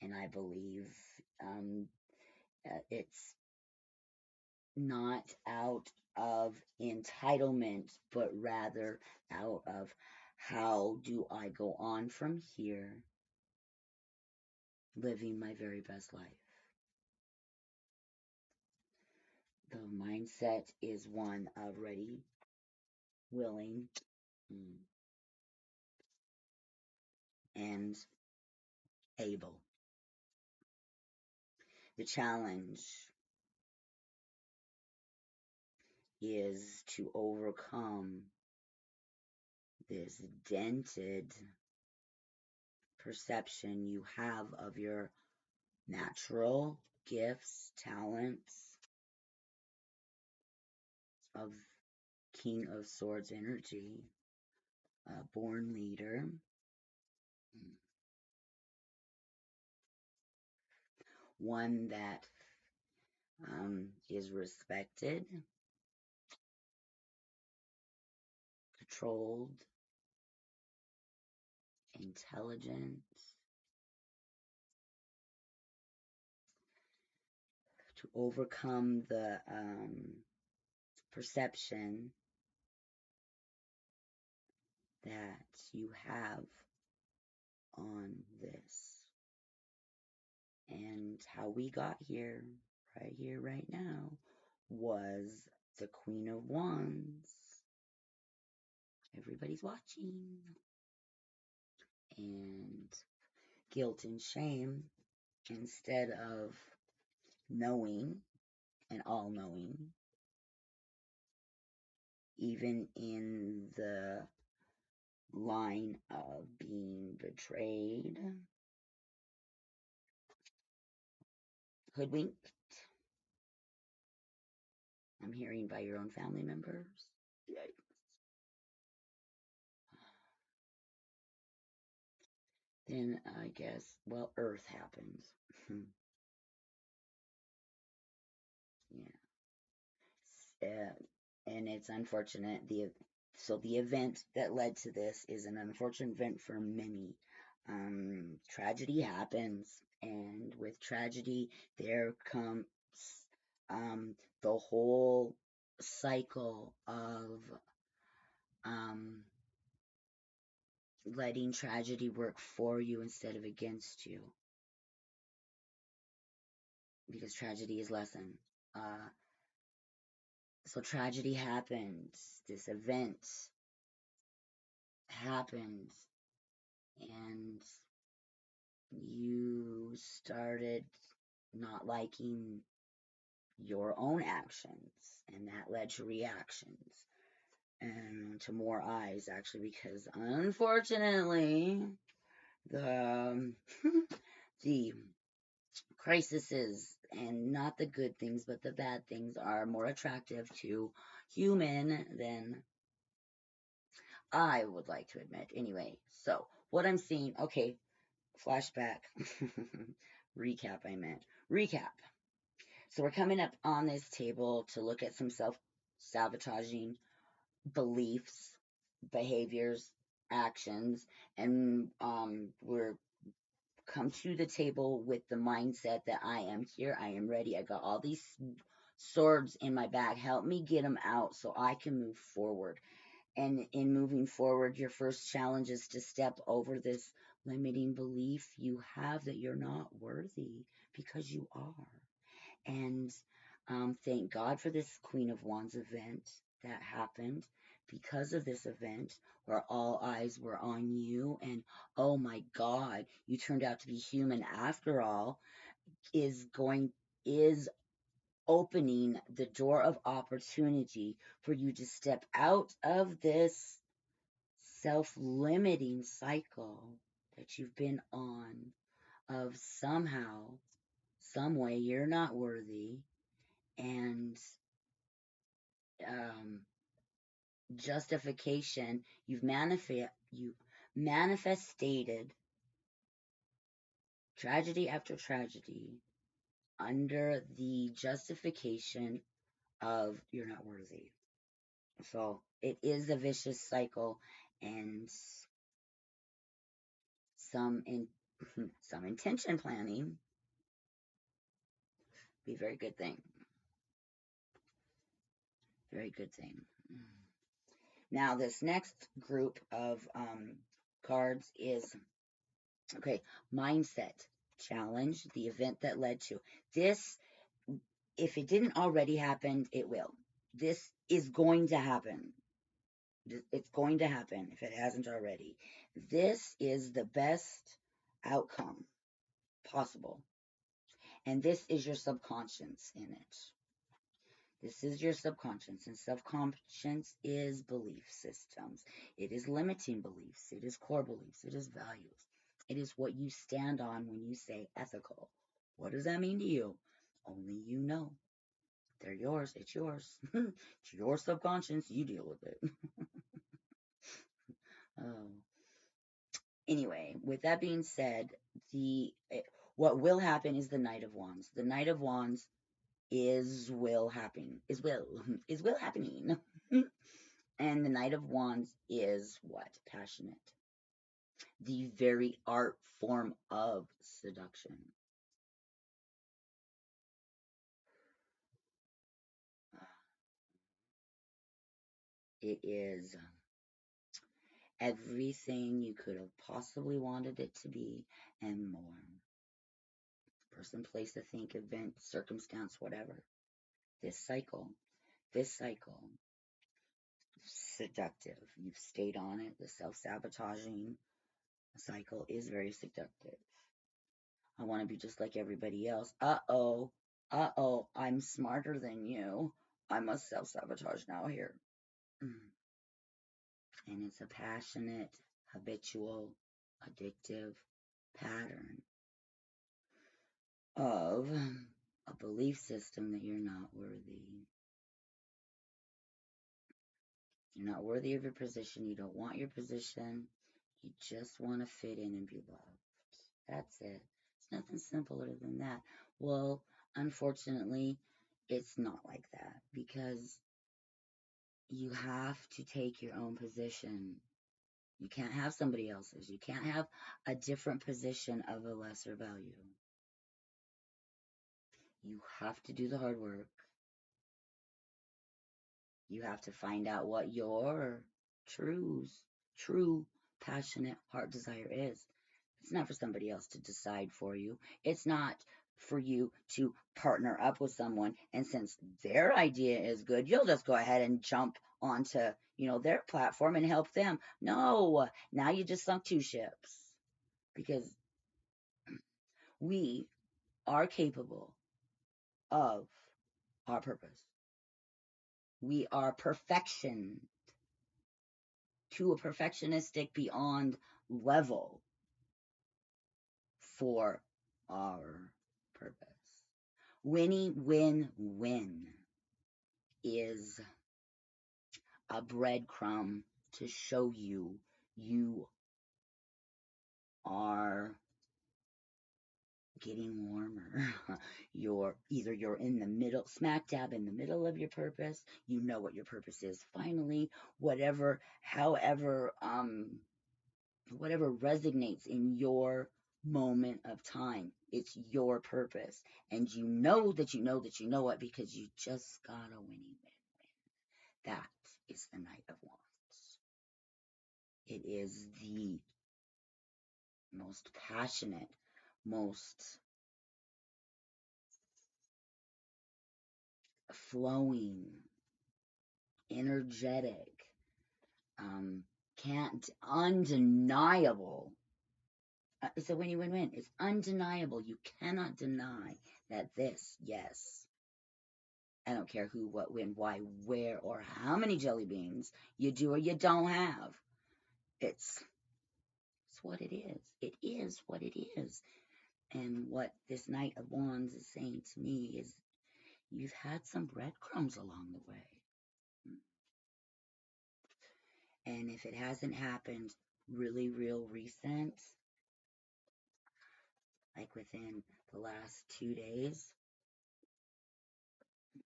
And I believe it's not out of entitlement, but rather out of how do I go on from here living my very best life. The mindset is one of ready, willing, and able. The challenge is to overcome this dented perception you have of your natural gifts, talents, of King of Swords energy, born leader, one that is respected, controlled, intelligent, to overcome the perception that you have on this. And how we got here, right now, was the Queen of Wands. Everybody's watching. And guilt and shame, instead of knowing and all-knowing, even in the line of being betrayed, hoodwinked, I'm hearing, by your own family members. Yikes. Then I guess, well, Earth happens. Yeah. And it's unfortunate. So the event that led to this is an unfortunate event for many. Tragedy happens, and with tragedy, there comes the whole cycle of letting tragedy work for you instead of against you, because tragedy is lesson. So tragedy happened. This event happened, and you started not liking your own actions, and that led to reactions and to more eyes, actually, because unfortunately the the crises, and not the good things but the bad things, are more attractive to human than I would like to admit. Anyway, so what I'm seeing, okay, flashback. Recap, I meant. Recap. So we're coming up on this table to look at some self-sabotaging beliefs, behaviors, actions, and we're come to the table with the mindset that I am here, I am ready, I got all these swords in my bag, help me get them out so I can move forward. And in moving forward, your first challenge is to step over this limiting belief you have that you're not worthy, because you are. And thank God for this Queen of Wands event that happened. Because of this event, where all eyes were on you, and oh my God, you turned out to be human after all, is opening the door of opportunity for you to step out of this self-limiting cycle that you've been on of somehow, some way you're not worthy, and um, justification, you manifested tragedy after tragedy under the justification of you're not worthy. So it is a vicious cycle, and some in some intention planning be a very good thing. Very good thing. Now this next group of cards is okay, mindset, challenge, the event that led to this. If it didn't already happen, it will. This is going to happen. It's going to happen if it hasn't already. This is the best outcome possible. And this is your subconscious in it. This is your subconscious, and subconscious is belief systems. It is limiting beliefs. It is core beliefs. It is values. It is what you stand on when you say ethical. What does that mean to you? Only you know. They're yours. It's yours. It's your subconscious. You deal with it. Oh. Anyway, with that being said, what will happen is the Knight of Wands. The Knight of Wands is will happening. Is will happening. And the Knight of Wands is what? Passionate. The very art form of seduction. It is everything you could have possibly wanted it to be and more. Person, place, to think, event, circumstance, whatever. This cycle, seductive. You've stayed on it. The self-sabotaging cycle is very seductive. I want to be just like everybody else. Uh-oh, I'm smarter than you. I must self-sabotage now here. And it's a passionate, habitual, addictive pattern of a belief system that you're not worthy. You're not worthy of your position. You don't want your position. You just want to fit in and be loved. That's it. It's nothing simpler than that. Well, unfortunately, it's not like that because you have to take your own position. You can't have somebody else's. You can't have a different position of a lesser value. You have to do the hard work. You have to find out what your true passionate heart desire is. It's not for somebody else to decide for you. It's not for you to partner up with someone, and since their idea is good, you'll just go ahead and jump onto, their platform and help them. No, now you just sunk two ships because we are capable of our purpose. We are perfection to a perfectionistic beyond level for our purpose. Win is a breadcrumb to show you are getting warmer. You're in the middle, smack dab in the middle of your purpose. You know what your purpose is. Finally, whatever resonates in your moment of time. It's your purpose. And you know that you know that you know it because you just got a winning win. That is the Knight of Wands. It is the most passionate, most flowing, energetic, undeniable. It's a win-win-win. It's undeniable. You cannot deny that this, yes. I don't care who, what, when, why, where, or how many jelly beans you do or you don't have. It's what it is. It is what it is. And what this Knight of Wands is saying to me is you've had some breadcrumbs along the way. And if it hasn't happened really real recent, like within the last 2 days,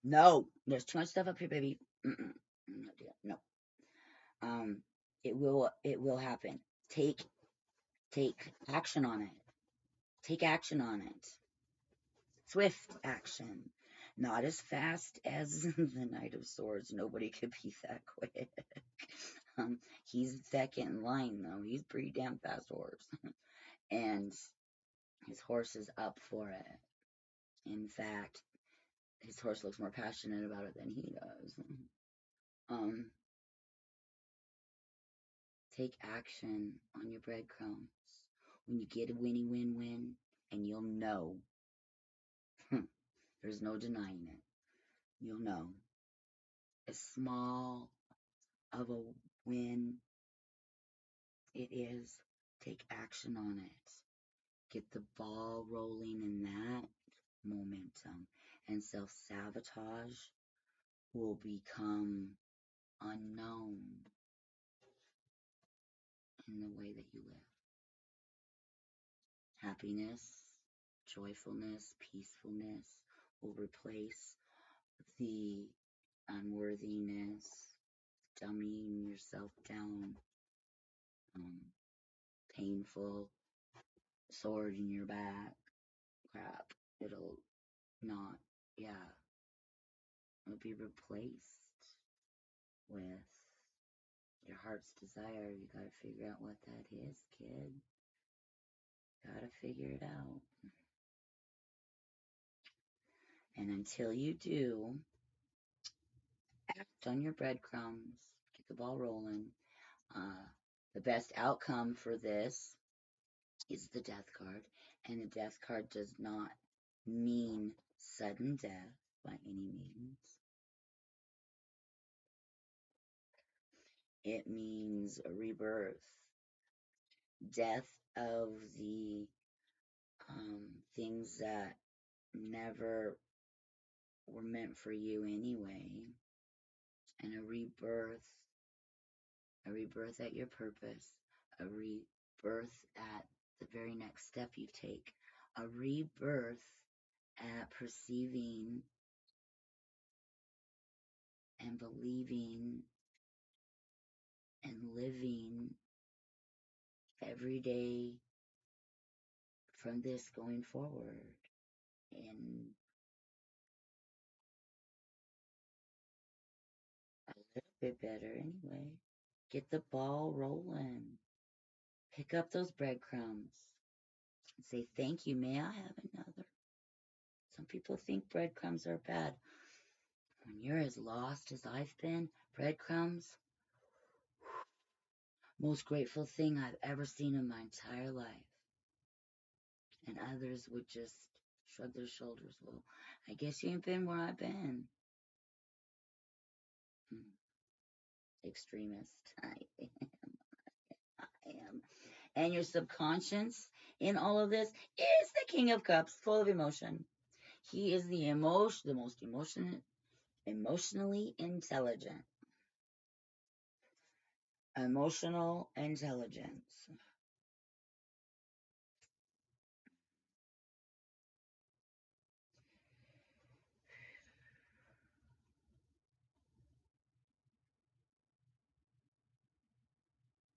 no, there's too much stuff up here, baby. No. It will happen. Take action on it. Take action on it. Swift action. Not as fast as the Knight of Swords. Nobody could be that quick. He's second in line, though. He's pretty damn fast horse. And his horse is up for it. In fact, his horse looks more passionate about it than he does. Take action on your breadcrumbs. When you get a winning win-win, and you'll know. There's no denying it. You'll know. As small of a win it is, take action on it. Get the ball rolling in that momentum. And self-sabotage will become unknown in the way that you live. Happiness, joyfulness, peacefulness will replace the unworthiness, dumbing yourself down, painful sword in your back crap. It'll not, yeah, it'll be replaced with your heart's desire. You gotta figure out what that is, kid. Gotta figure it out. And until you do, act on your breadcrumbs, get the ball rolling. The best outcome for this is the death card. And the death card does not mean sudden death by any means. It means a rebirth. Death of the things that never were meant for you anyway, and a rebirth at your purpose, a rebirth at the very next step you take, a rebirth at perceiving and believing and living every day from this going forward. And a little bit better anyway. Get the ball rolling. Pick up those breadcrumbs and say, thank you, may I have another? Some people think breadcrumbs are bad. When you're as lost as I've been, breadcrumbs, most grateful thing I've ever seen in my entire life. And others would just shrug their shoulders. Well, I guess you ain't been where I've been. Extremist. I am. And your subconscious in all of this is the King of Cups, full of emotion. He is the most emotionally intelligent. Emotional intelligence.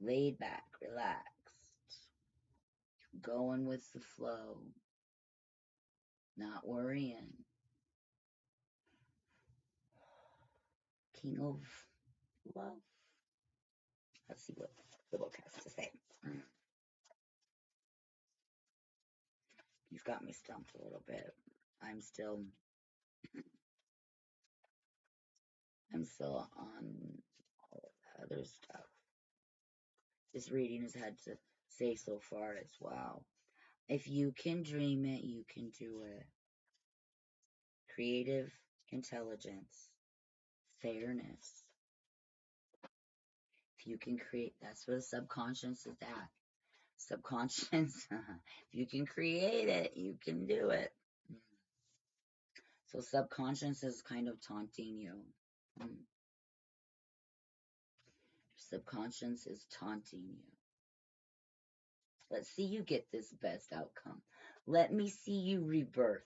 Laid back, relaxed, going with the flow, not worrying. King of Love. Let's see what the book has to say. You've got me stumped a little bit. I'm still on all of the other stuff. This reading has had to say so far is wow. If you can dream it, you can do it. Creative intelligence, fairness. If you can create, that's where the subconscious is at. Subconscious, if you can create it, you can do it. So subconscious is kind of taunting you. Subconscious is taunting you. Let's see you get this best outcome. Let me see you rebirth.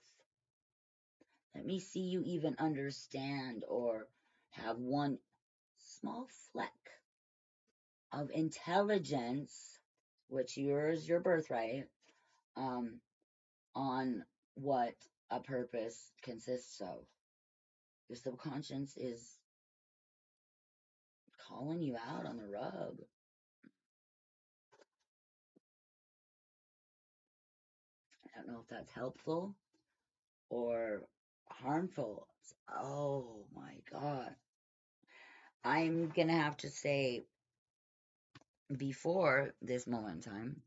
Let me see you even understand or have one small fleck of intelligence, which yours, your birthright, on what a purpose consists of. Your subconscious is calling you out on the rug. I don't know if that's helpful or harmful. Oh my God. I'm going to have to say, before this moment in time,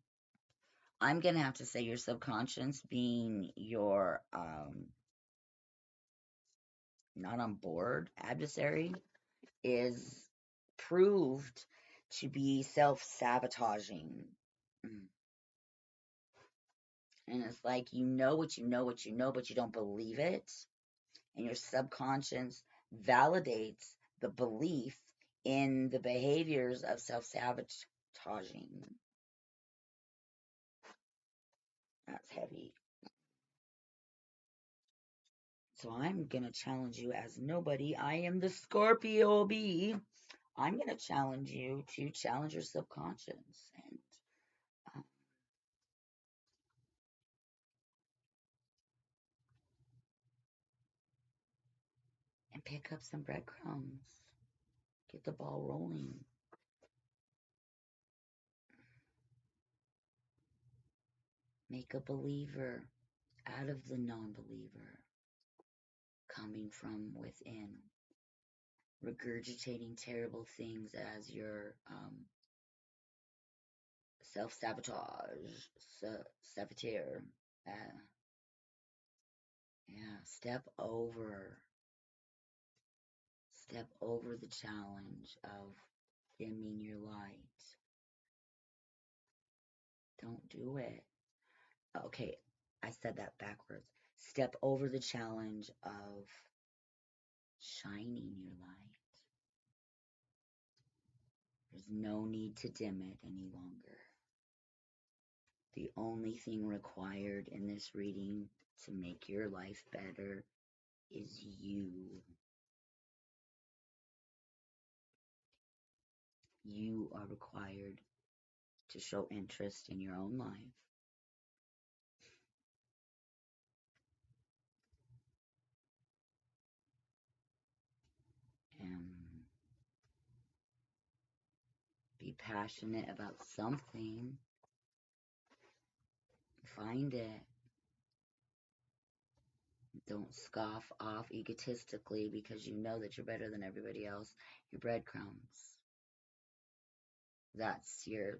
I'm going to have to say your subconscious being your not on board adversary is proved to be self-sabotaging. And it's like you know what you know what you know, but you don't believe it. And your subconscious validates the belief in the behaviors of self-sabotaging. That's heavy. So I'm going to challenge you as nobody. I am the Scorpio-Bee. I'm going to challenge you to challenge your subconscious and pick up some breadcrumbs. Get the ball rolling. Make a believer out of the non-believer coming from within. Regurgitating terrible things as your self-sabotage, saboteur. Yeah, step over the challenge of dimming your light. Don't do it. Okay, I said that backwards. Step over the challenge of shining your light. There's no need to dim it any longer. The only thing required in this reading to make your life better is you. You are required to show interest in your own life. And be passionate about something. Find it. Don't scoff off egotistically because you know that you're better than everybody else. Your breadcrumbs. That's your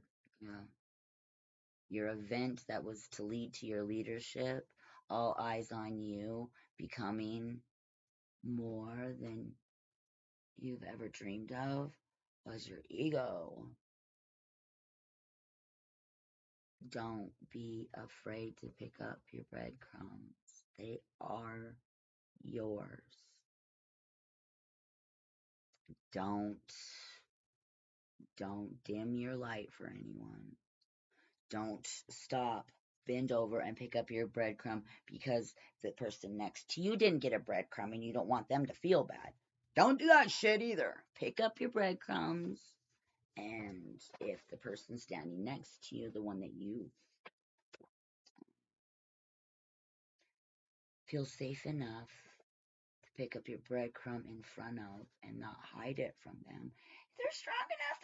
event that was to lead to your leadership. All eyes on you, becoming more than you've ever dreamed of, was your ego. Don't be afraid to pick up your breadcrumbs. They are yours. Don't dim your light for anyone. Don't stop, bend over and pick up your breadcrumb because the person next to you didn't get a breadcrumb and you don't want them to feel bad. Don't do that shit either. Pick up your breadcrumbs, and if the person standing next to you, the one that you feel safe enough to pick up your breadcrumb in front of and not hide it from them, if they're strong enough,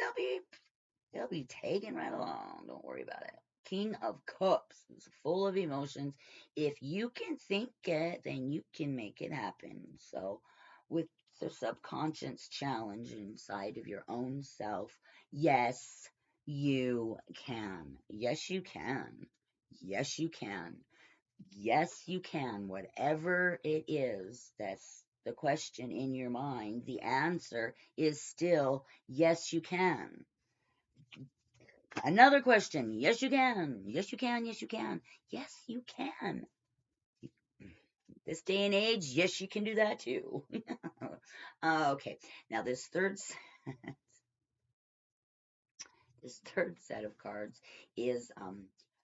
they'll be taken right along. Don't worry about it. King of Cups is full of emotions. If you can think it, then you can make it happen. So with the subconscious challenge inside of your own self, yes, you can. Yes, you can. Yes, you can. Yes, you can. Whatever it is, that's the question in your mind. The answer is still yes, you can. Another question. Yes, you can. Yes, you can. Yes, you can. Yes, you can. This day and age, yes, you can do that too. Okay. Now this third set of cards is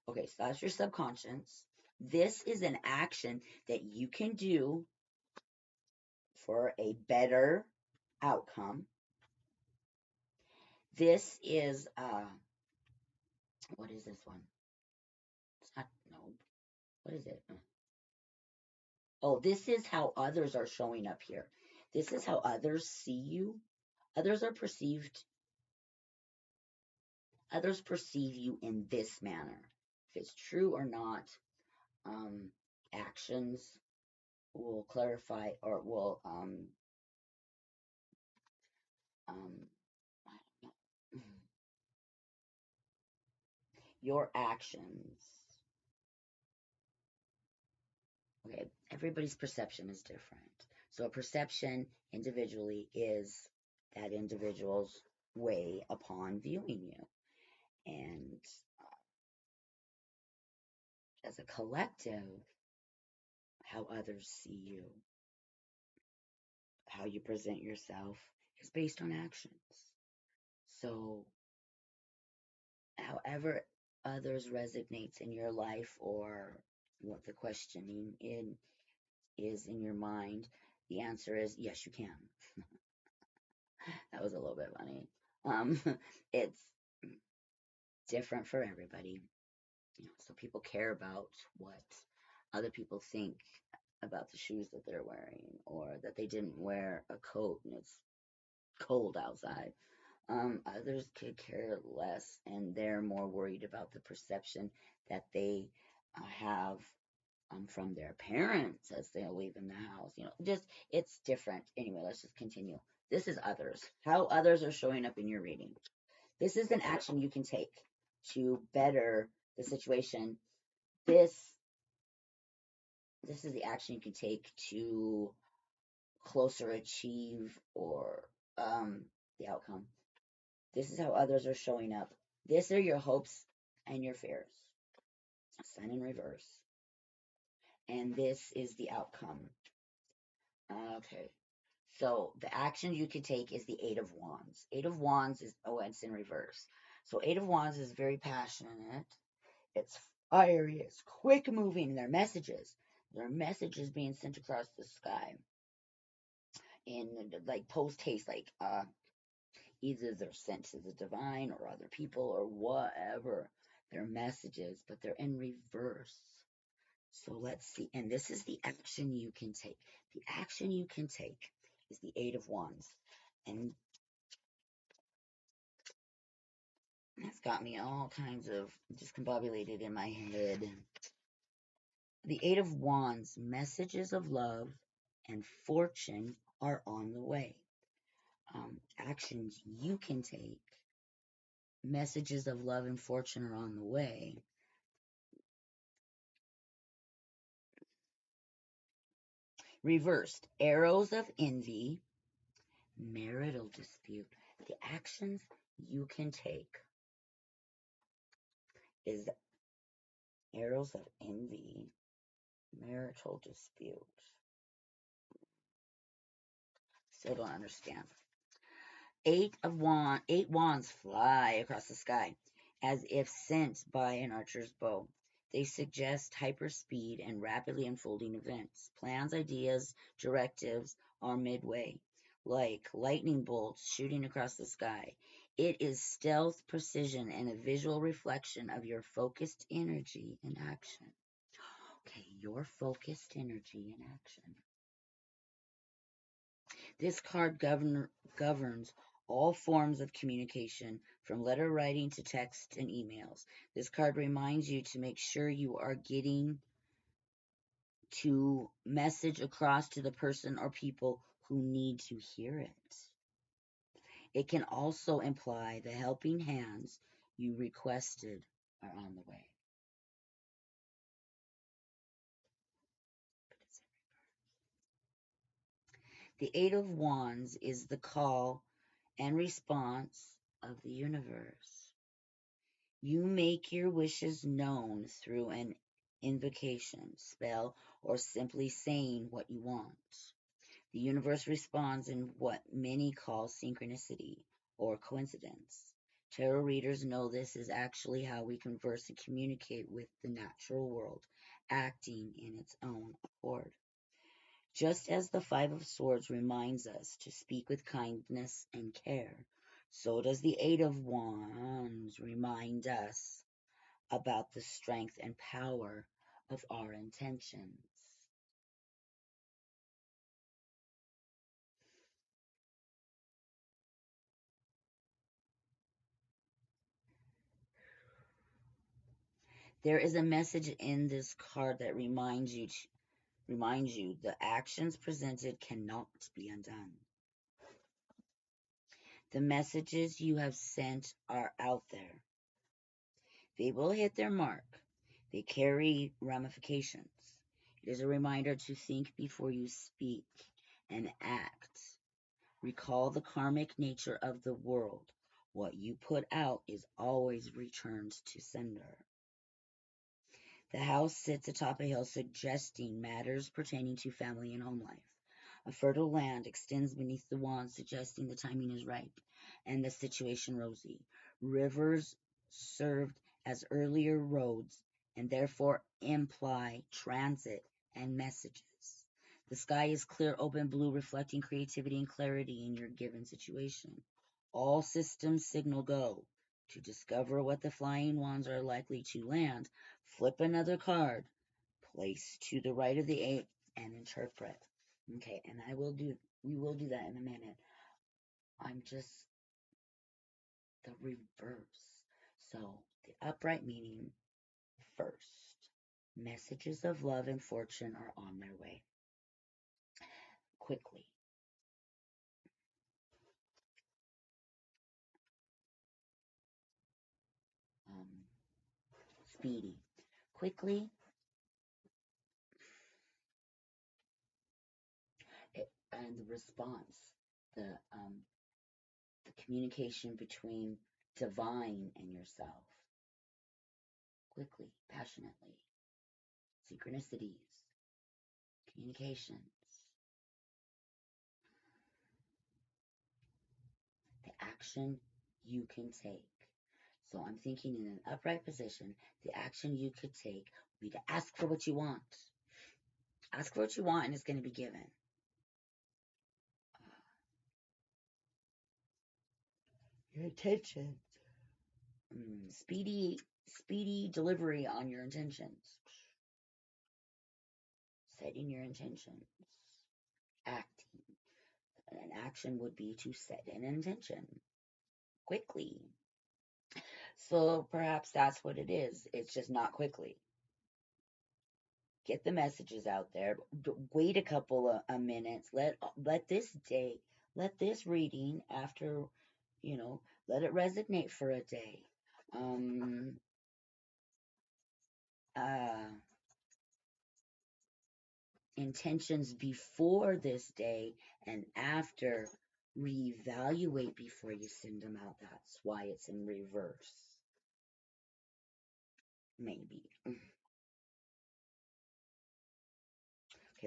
okay, so that's your subconscious. This is an action that you can do for a better outcome. This is what is this one? It's not no. What is it? Oh, this is how others are showing up here. This is how others see you. Others are perceived Others perceive you in this manner. If it's true or not, um, actions will clarify or will I don't know. Your actions. Okay, everybody's perception is different. So a perception individually is that individual's way upon viewing you. And as a collective, how others see you, how you present yourself is based on actions. So however others resonates in your life or what the questioning in is in your mind, the answer is yes, you can. That was a little bit funny. It's different for everybody. So people care about what other people think about the shoes that they're wearing or that they didn't wear a coat and it's cold outside. Others could care less and they're more worried about the perception that they have from their parents as they leave in the house. Just it's different. Anyway, let's just continue. This is others. How others are showing up in your reading. This is an action you can take to better the situation. This this is the action you can take to closer achieve or the outcome. This is how others are showing up. These are your hopes and your fears. Sun in reverse. And this is the outcome. Okay. So the action you can take is the Eight of Wands. Eight of Wands is, oh, it's in reverse. So Eight of Wands is very passionate. It's fiery. It's quick moving. Their messages. Their messages being sent across the sky in like post haste, like either they're sent to the divine or other people or whatever their messages, but they're in reverse. So let's see. And this is the action you can take. The action you can take is the Eight of Wands. And that's got me all kinds of discombobulated in my head. The Eight of Wands, messages of love and fortune are on the way. Actions you can take, messages of love and fortune are on the way. Reversed, arrows of envy, marital dispute. The actions you can take is arrows of envy, marital dispute. Still don't understand. Eight wands fly across the sky, as if sent by an archer's bow. They suggest hyperspeed and rapidly unfolding events. Plans, ideas, directives are midway, like lightning bolts shooting across the sky. It is stealth, precision, and a visual reflection of your focused energy in action. Okay, your focused energy in action. This card governs all forms of communication, from letter writing to text and emails. This card reminds you to make sure you are getting to message across to the person or people who need to hear it. It can also imply the helping hands you requested are on the way. The Eight of Wands is the call and response of the universe. You make your wishes known through an invocation, spell, or simply saying what you want. The universe responds in what many call synchronicity or coincidence. Tarot readers know this is actually how we converse and communicate with the natural world, acting in its own accord. Just as the Five of Swords reminds us to speak with kindness and care, so does the Eight of Wands remind us about the strength and power of our intentions. There is a message in this card that reminds you the actions presented cannot be undone. The messages you have sent are out there. They will hit their mark. They carry ramifications. It is a reminder to think before you speak and act. Recall the karmic nature of the world. What you put out is always returned to sender. The house sits atop a hill, suggesting matters pertaining to family and home life. A fertile land extends beneath the wand, suggesting the timing is right and the situation rosy. Rivers served as earlier roads and therefore imply transit and messages. The sky is clear, open blue, reflecting creativity and clarity in your given situation. All systems signal go. To discover what the flying wands are likely to land, flip another card, place to the right of the eight, and interpret. Okay, and we will do that in a minute. I'm just the reverse. So the upright meaning first. Messages of love and fortune are on their way. Quickly. Um, Speedy. Quickly. And the response. The communication between divine and yourself. Quickly, passionately. Synchronicities. Communications. The action you can take. So I'm thinking in an upright position, the action you could take would be to ask for what you want. Ask for what you want and it's going to be given. Your intentions. Speedy delivery on your intentions. Setting your intentions. Acting. An action would be to set an intention quickly. So perhaps that's what it is. It's just not quickly. Get the messages out there. Wait a couple of minutes. Let this reading after, let it resonate for a day. Uh, Intentions before this day and after, reevaluate before you send them out. That's why it's in reverse. Maybe. Okay,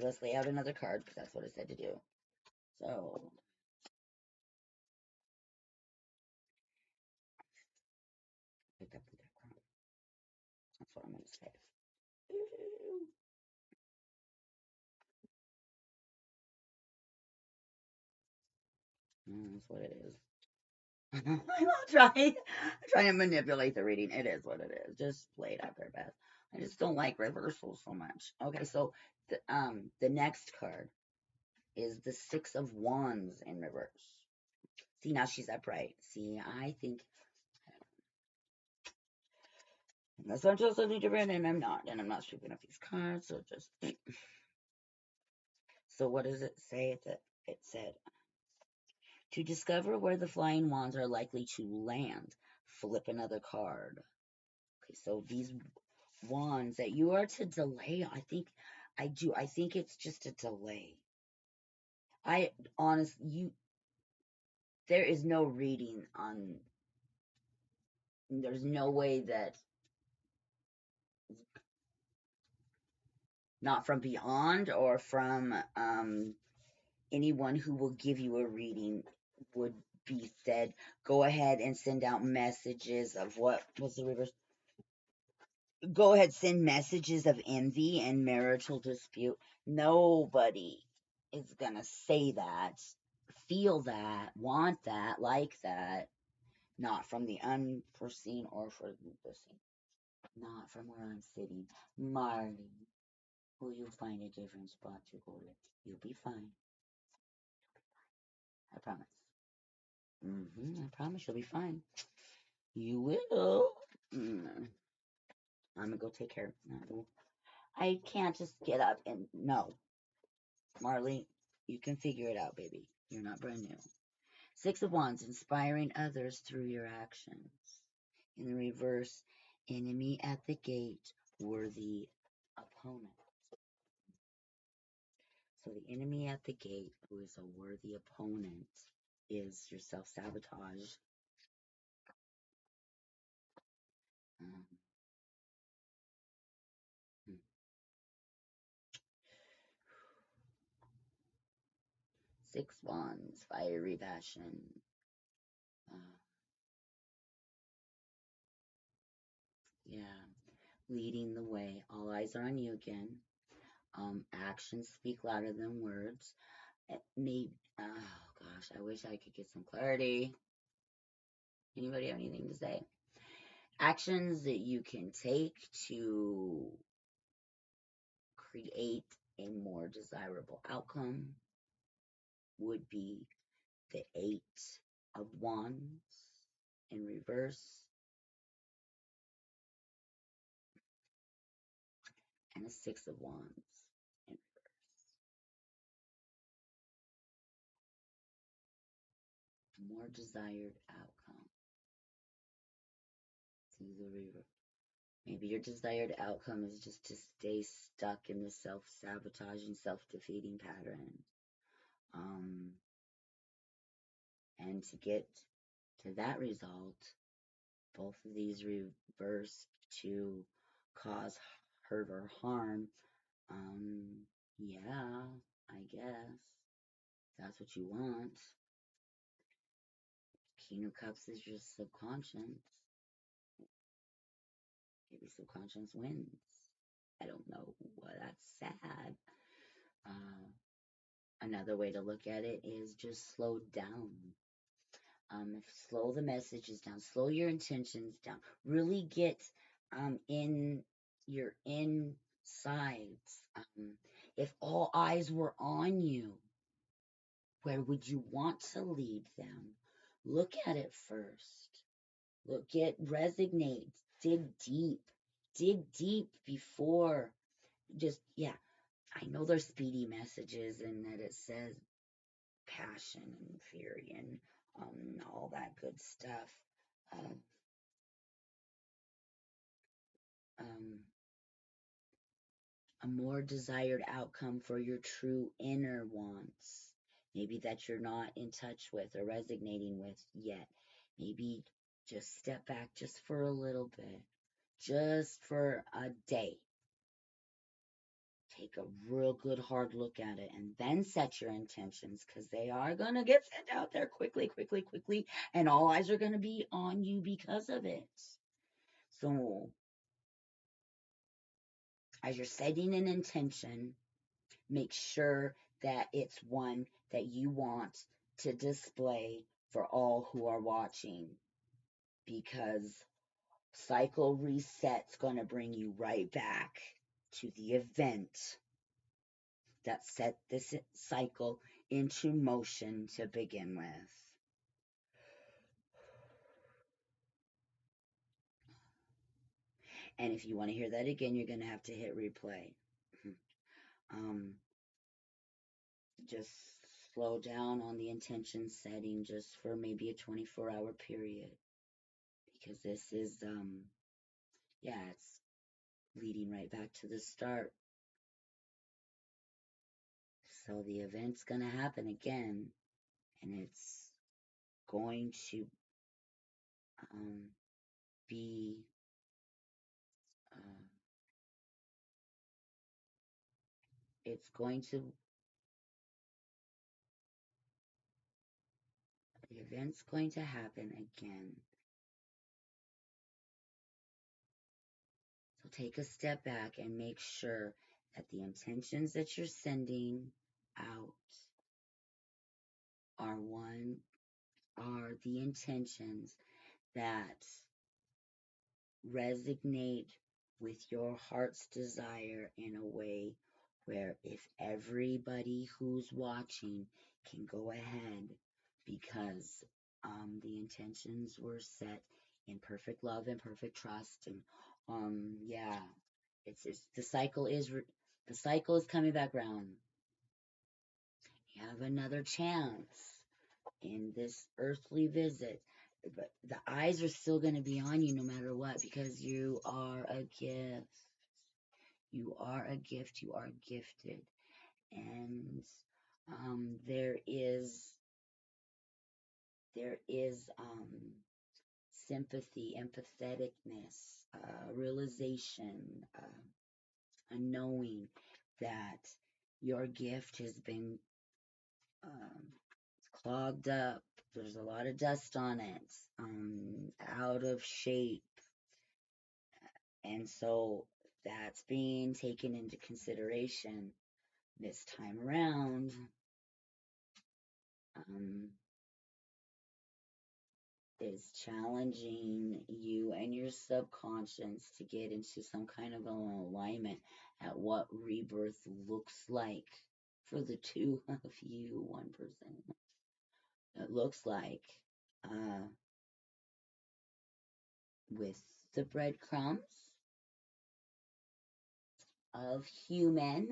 let's lay out another card because that's what it said to do. So, pick up the deck. That's what I'm going to say. That's what it is. I'm trying to manipulate the reading. It is what it is. Just play it out there, Beth. I just don't like reversals so much. Okay, so the next card is the Six of Wands in reverse. See, now she's upright. See, I think unless I'm just something different, and I'm not, and I'm not sweeping up these cards. So just so what does it say? It said to discover where the flying wands are likely to land, flip another card. Okay, so these wands that you are to delay, I think it's just a delay. There is no reading on there's no way that not from beyond or from anyone who will give you a reading would be said, go ahead and send out messages of what was the reverse? Go ahead, send messages of envy and marital dispute. Nobody is going to say that, feel that, want that, like that, not from the unforeseen or for the seen. Not from where I'm sitting. Marley, will you find a different spot to go to? You'll be fine. I promise. I promise you'll be fine. You will. I'm gonna go take care. I can't just get up and no. Marley, you can figure it out, baby. You're not brand new. Six of Wands, inspiring others through your actions. In the reverse, enemy at the gate, worthy opponent. So the enemy at the gate, who is a worthy opponent, is your self-sabotage. 6 Wands, fiery passion. Yeah, leading the way. All eyes are on you again. Actions speak louder than words. Maybe, oh gosh, I wish I could get some clarity. Anybody have anything to say? Actions that you can take to create a more desirable outcome would be the 8 of Wands in reverse and a 6 of Wands in reverse. More desired outcome. See the reverse. Maybe your desired outcome is just to stay stuck in the self-sabotaging, self-defeating pattern. And to get to that result, both of these reverse to cause hurt or harm. Yeah, I guess that's what you want. King of Cups is your subconscious. Maybe subconscious wins. I don't know. Well, that's sad. Another way to look at it is just slow down. Slow the messages down. Slow your intentions down. Really get in your insides. If all eyes were on you, where would you want to lead them? Look at it first. Resonate. Dig deep. Dig deep before just, yeah. I know there's speedy messages and that it says passion and fury and all that good stuff. A more desired outcome for your true inner wants. Maybe that you're not in touch with or resonating with yet. Maybe just step back just for a little bit, just for a day. Take a real good hard look at it and then set your intentions, because they are going to get sent out there quickly, and all eyes are going to be on you because of it. So as you're setting an intention, make sure that it's one that you want to display for all who are watching, because cycle reset's going to bring you right back to the event that set this cycle into motion to begin with. And if you want to hear that again, you're going to have to hit replay. Just slow down on the intention setting just for maybe a 24-hour period, because this is, it's leading right back to the start. So the event's going to happen again, and it's going to be it's going to, the event's going to happen again. So take a step back and make sure that the intentions that you're sending out are the intentions that resonate with your heart's desire in a way where if everybody who's watching can go ahead, because the intentions were set in perfect love and perfect trust, and yeah, it's the cycle is coming back around. You have another chance in this earthly visit, but the eyes are still going to be on you no matter what, because you are a gift. You are a gift. You are gifted. And there is sympathy, empatheticness, realization, a knowing that your gift has been clogged up. There's a lot of dust on it, out of shape. And so that's being taken into consideration this time around. Is challenging you and your subconscious to get into some kind of an alignment at what rebirth looks like for the two of you, one person. It looks like with the breadcrumbs of human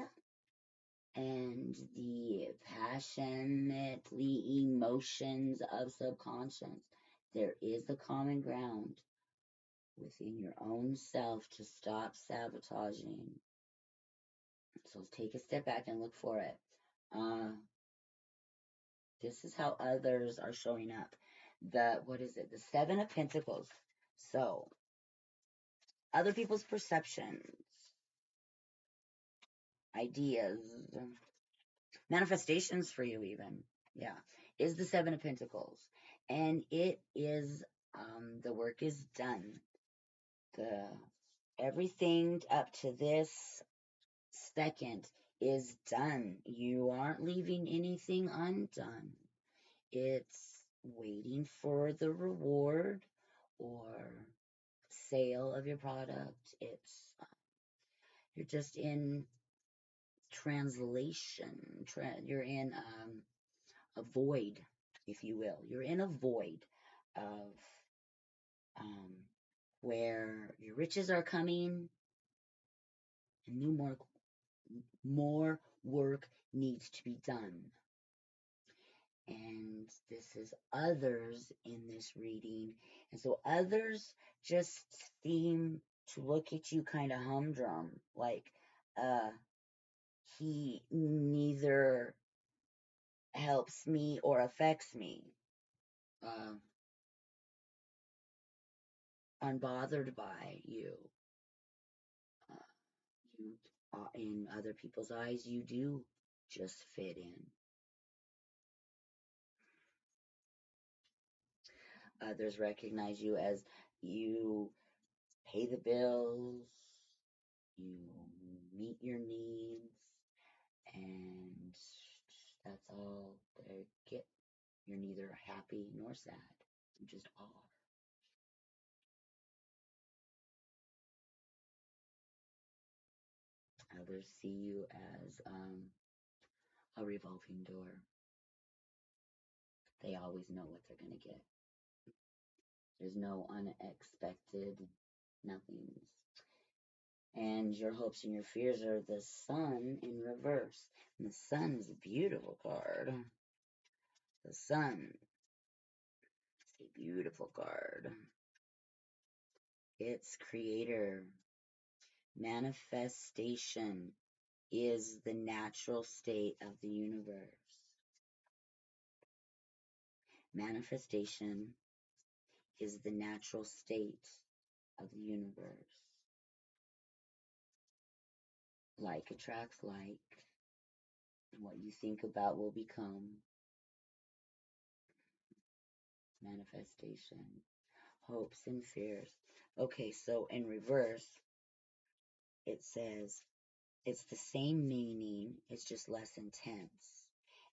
and the passionately emotions of subconscious, there is a common ground within your own self to stop sabotaging. So take a step back and look for it. This is how others are showing up. What is it? The Seven of Pentacles. So other people's perceptions, ideas, manifestations for you even, yeah, is the Seven of Pentacles. And it is, the work is done. Everything up to this second is done. You aren't leaving anything undone. It's waiting for the reward or sale of your product. You're just in translation. You're in a void, if you will. You're in a void of where your riches are coming and more work needs to be done. And this is others in this reading. And so others just seem to look at you kind of humdrum, like he neither helps me or affects me. Unbothered by you. In other people's eyes, you do just fit in. Others recognize you as you pay the bills, you meet your needs, and that's all they get. You're neither happy nor sad. You just are. Others see you as a revolving door. They always know what they're going to get. There's no unexpected nothings. And your hopes and your fears are the Sun in reverse. And the Sun is a beautiful card. The Sun is a beautiful card. It's creator. Manifestation is the natural state of the universe. Manifestation is the natural state of the universe. Like attracts like. What you think about will become. Manifestation. Hopes and fears. Okay, so in reverse, it says it's the same meaning, it's just less intense.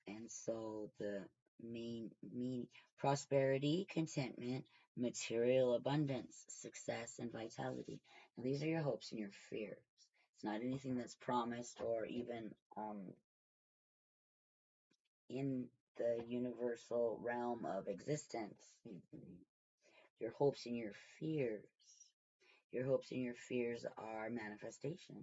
And so the main meaning prosperity, contentment, material abundance, success, and vitality. Now, these are your hopes and your fears. It's not anything that's promised or even in the universal realm of existence. Your hopes and your fears. Your hopes and your fears are manifestation.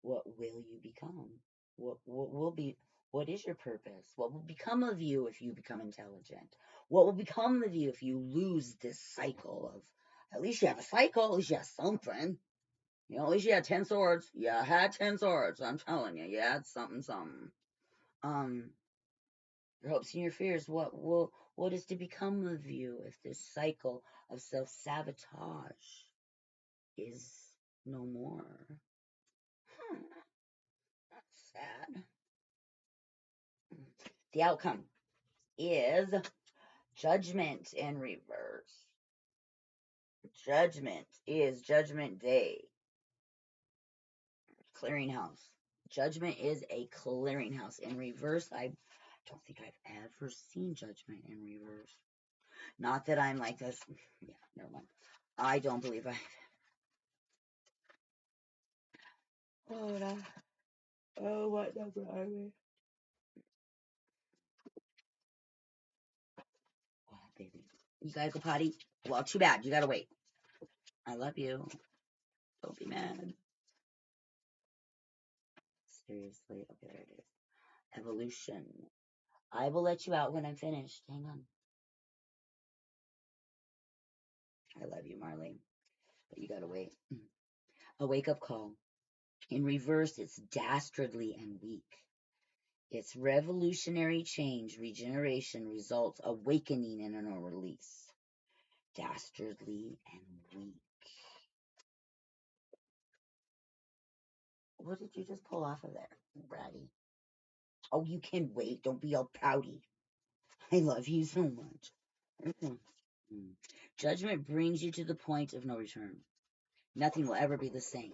What will you become? What will be? What is your purpose? What will become of you if you become intelligent? What will become of you if you lose this cycle of? At least you have a cycle. At least you have something. You know, at least you had 10 swords. Yeah, I had 10 swords. I'm telling you, you had something, something. Um, your hopes and your fears. What is to become of you if this cycle of self-sabotage is no more? That's sad. The outcome is judgment in reverse. Judgment is judgment day. Clearinghouse. Judgment is a clearinghouse. In reverse, I don't think I've ever seen judgment in reverse. Not that I'm like this. Yeah, never mind. I don't believe I've. Oh, what number are we? Oh, baby. You gotta go potty? Well, too bad. You gotta wait. I love you. Don't be mad. Seriously. Okay, there it is. Evolution. I will let you out when I'm finished. Hang on. I love you, Marley. But you gotta wait. A wake-up call. In reverse, it's dastardly and weak. It's revolutionary change, regeneration, results, awakening, and a release. Dastardly and weak. What did you just pull off of there, Bratty? Oh, you can wait. Don't be all pouty. I love you so much. Judgment brings you to the point of no return. Nothing will ever be the same.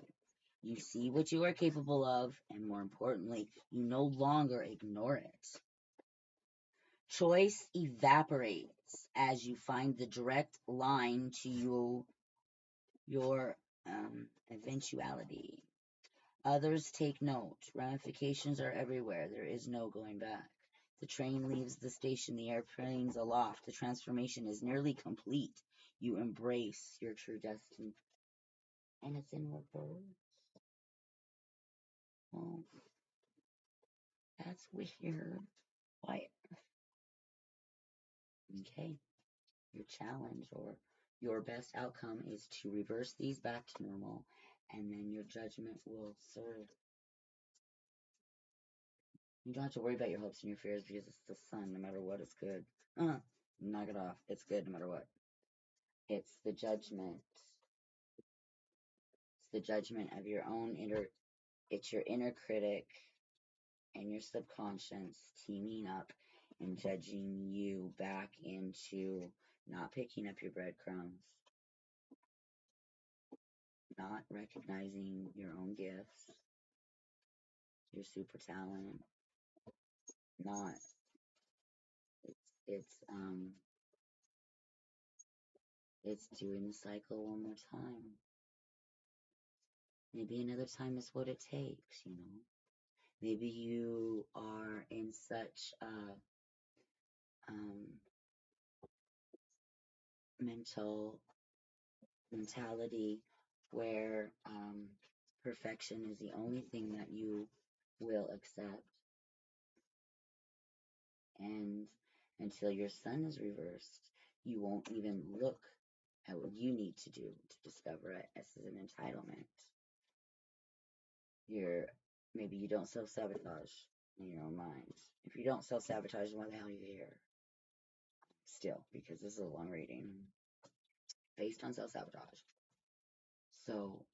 You see what you are capable of, and more importantly, you no longer ignore it. Choice evaporates as you find the direct line to your eventuality. Others take note. Ramifications are everywhere. There is no going back. The train leaves the station. The airplane's aloft. The transformation is nearly complete. You embrace your true destiny. And it's in reverse. Oh, that's weird. Why? Okay. Your challenge or your best outcome is to reverse these back to normal, and then your judgment will serve. You don't have to worry about your hopes and your fears because it's the sun. No matter what, it's good. Knock it off. It's good no matter what. It's the judgment. It's the judgment of your own inner. It's your inner critic and your subconscious teaming up and judging you back into not picking up your breadcrumbs, not recognizing your own gifts, your super talent, not it's doing the cycle one more time. Maybe another time is what it takes, you know. Maybe you are in such a mentality where perfection is the only thing that you will accept, and until your sun is reversed, you won't even look at what you need to do to discover it. This is an entitlement. Maybe you don't self-sabotage in your own mind. If you don't self-sabotage, why the hell are you here? Still, because this is a long reading based on self-sabotage. So,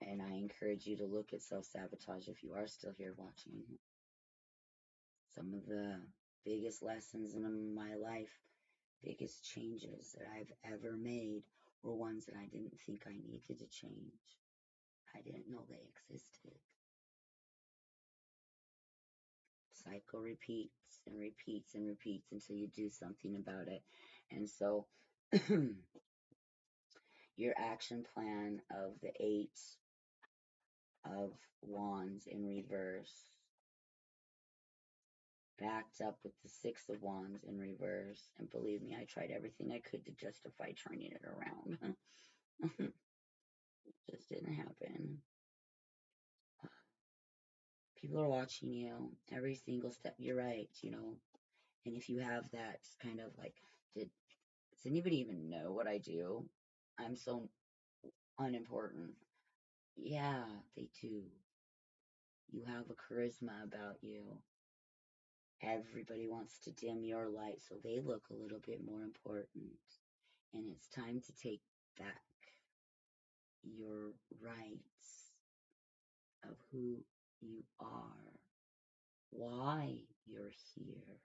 and I encourage you to look at self-sabotage if you are still here watching. Some of the biggest lessons in my life, biggest changes that I've ever made were ones that I didn't think I needed to change. I didn't know they existed. Cycle repeats and repeats and repeats until you do something about it. And so your action plan of the 8 of Wands in reverse, backed up with the 6 of Wands in reverse. And believe me, I tried everything I could to justify turning it around. Just didn't happen. People are watching you every single step. You're right, And if you have that kind of like, does anybody even know what I do? I'm so unimportant. Yeah, they do. You have a charisma about you. Everybody wants to dim your light so they look a little bit more important. And it's time to take back your rights of who you are, why you're here,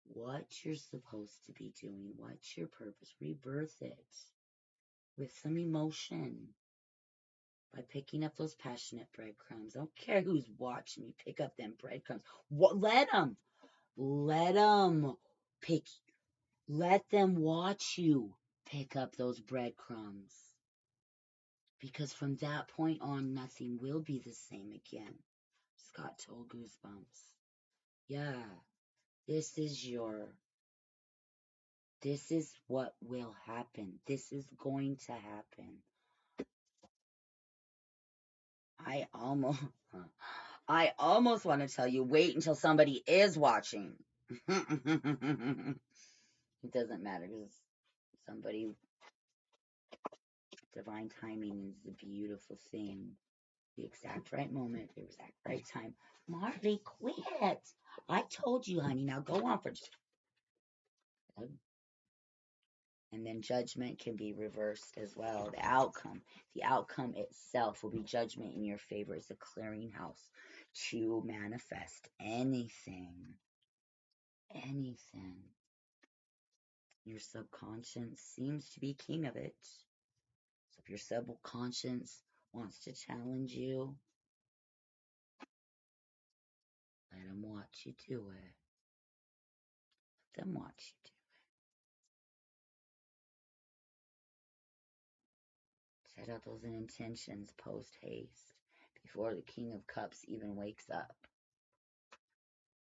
what you're supposed to be doing, what's your purpose. Rebirth it with some emotion by picking up those passionate breadcrumbs. I don't care who's watching me pick up them breadcrumbs. Let them pick. Let them watch you pick up those breadcrumbs. Because from that point on, nothing will be the same again. Scott told Goosebumps. Yeah, this is what will happen. This is going to happen. I almost want to tell you, wait until somebody is watching. It doesn't matter because divine timing is the beautiful thing. The exact right moment, the exact right time. Marley, quit. I told you, honey. Now go on for just. And then judgment can be reversed as well. The outcome itself will be judgment in your favor. It's a clearinghouse to manifest anything. Anything. Your subconscious seems to be king of it. So if your subconscious wants to challenge you, let them watch you do it. Let them watch you do it. Set out those intentions post haste before the King of Cups even wakes up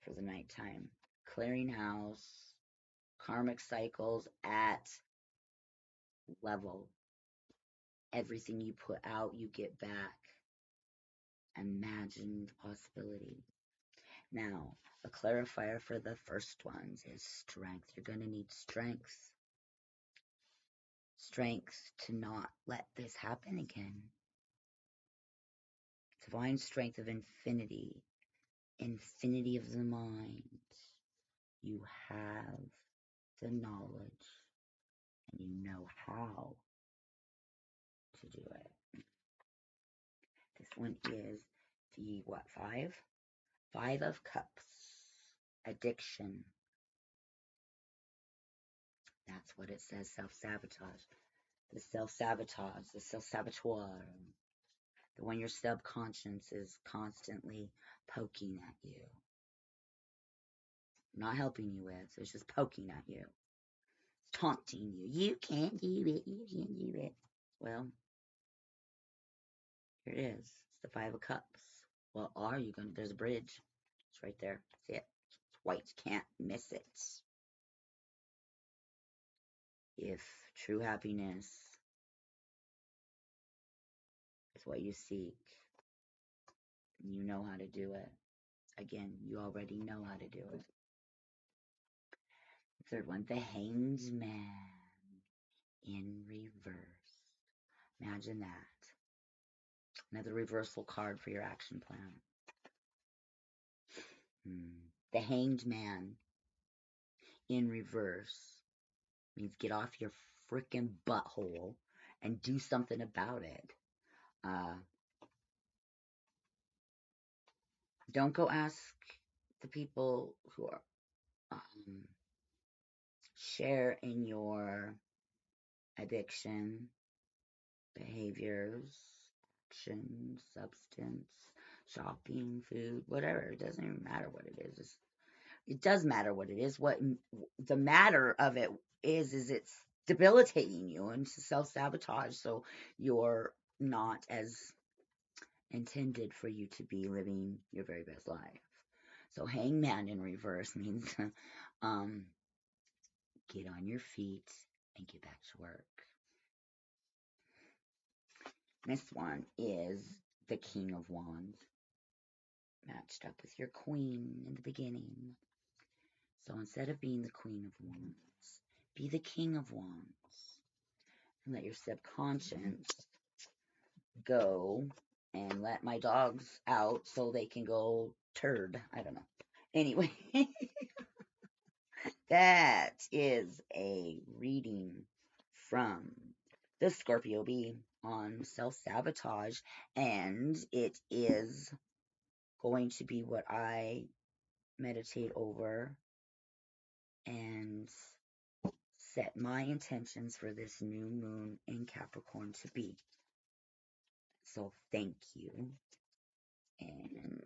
for the nighttime. Clearinghouse, karmic cycles at level. Everything you put out, you get back. Imagine the possibility. Now, a clarifier for the first ones is strength. You're going to need strength. Strength to not let this happen again. Divine strength of infinity. Infinity of the mind. You have the knowledge and you know how to do it. This one is the what, 5? 5 of Cups. Addiction. That's what it says, self-sabotage. The self-sabotage, the self-saboteur. The one your subconscious is constantly poking at you. Not helping you with, it's just poking at you. Taunting you. You can't do it, you can't do it. Well, here it is. It's the 5 of Cups. Well, are you going to? There's a bridge. It's right there. See it? It's white. Can't miss it. If true happiness is what you seek, you know how to do it. Again, you already know how to do it. The third one, the Hanged Man in reverse. Imagine that. Another reversal card for your action plan. The Hanged Man in reverse means get off your freaking butthole and do something about it. Don't go ask the people who are share in your addiction, behaviors, actions, substance, shopping, food, whatever. It doesn't even matter what it is. It does matter what it is. What the matter of it is it's debilitating you and self-sabotage, so you're not as intended for you to be living your very best life. So hangman in reverse means get on your feet and get back to work. This one is the King of Wands, matched up with your Queen in the beginning. So instead of being the Queen of Wands, be the King of Wands. And let your subconscious go and let my dogs out so they can go turd. I don't know. Anyway, that is a reading from the Scorpio-Bee on self-sabotage, and it is going to be what I meditate over and set my intentions for this new moon in Capricorn to be. So thank you, and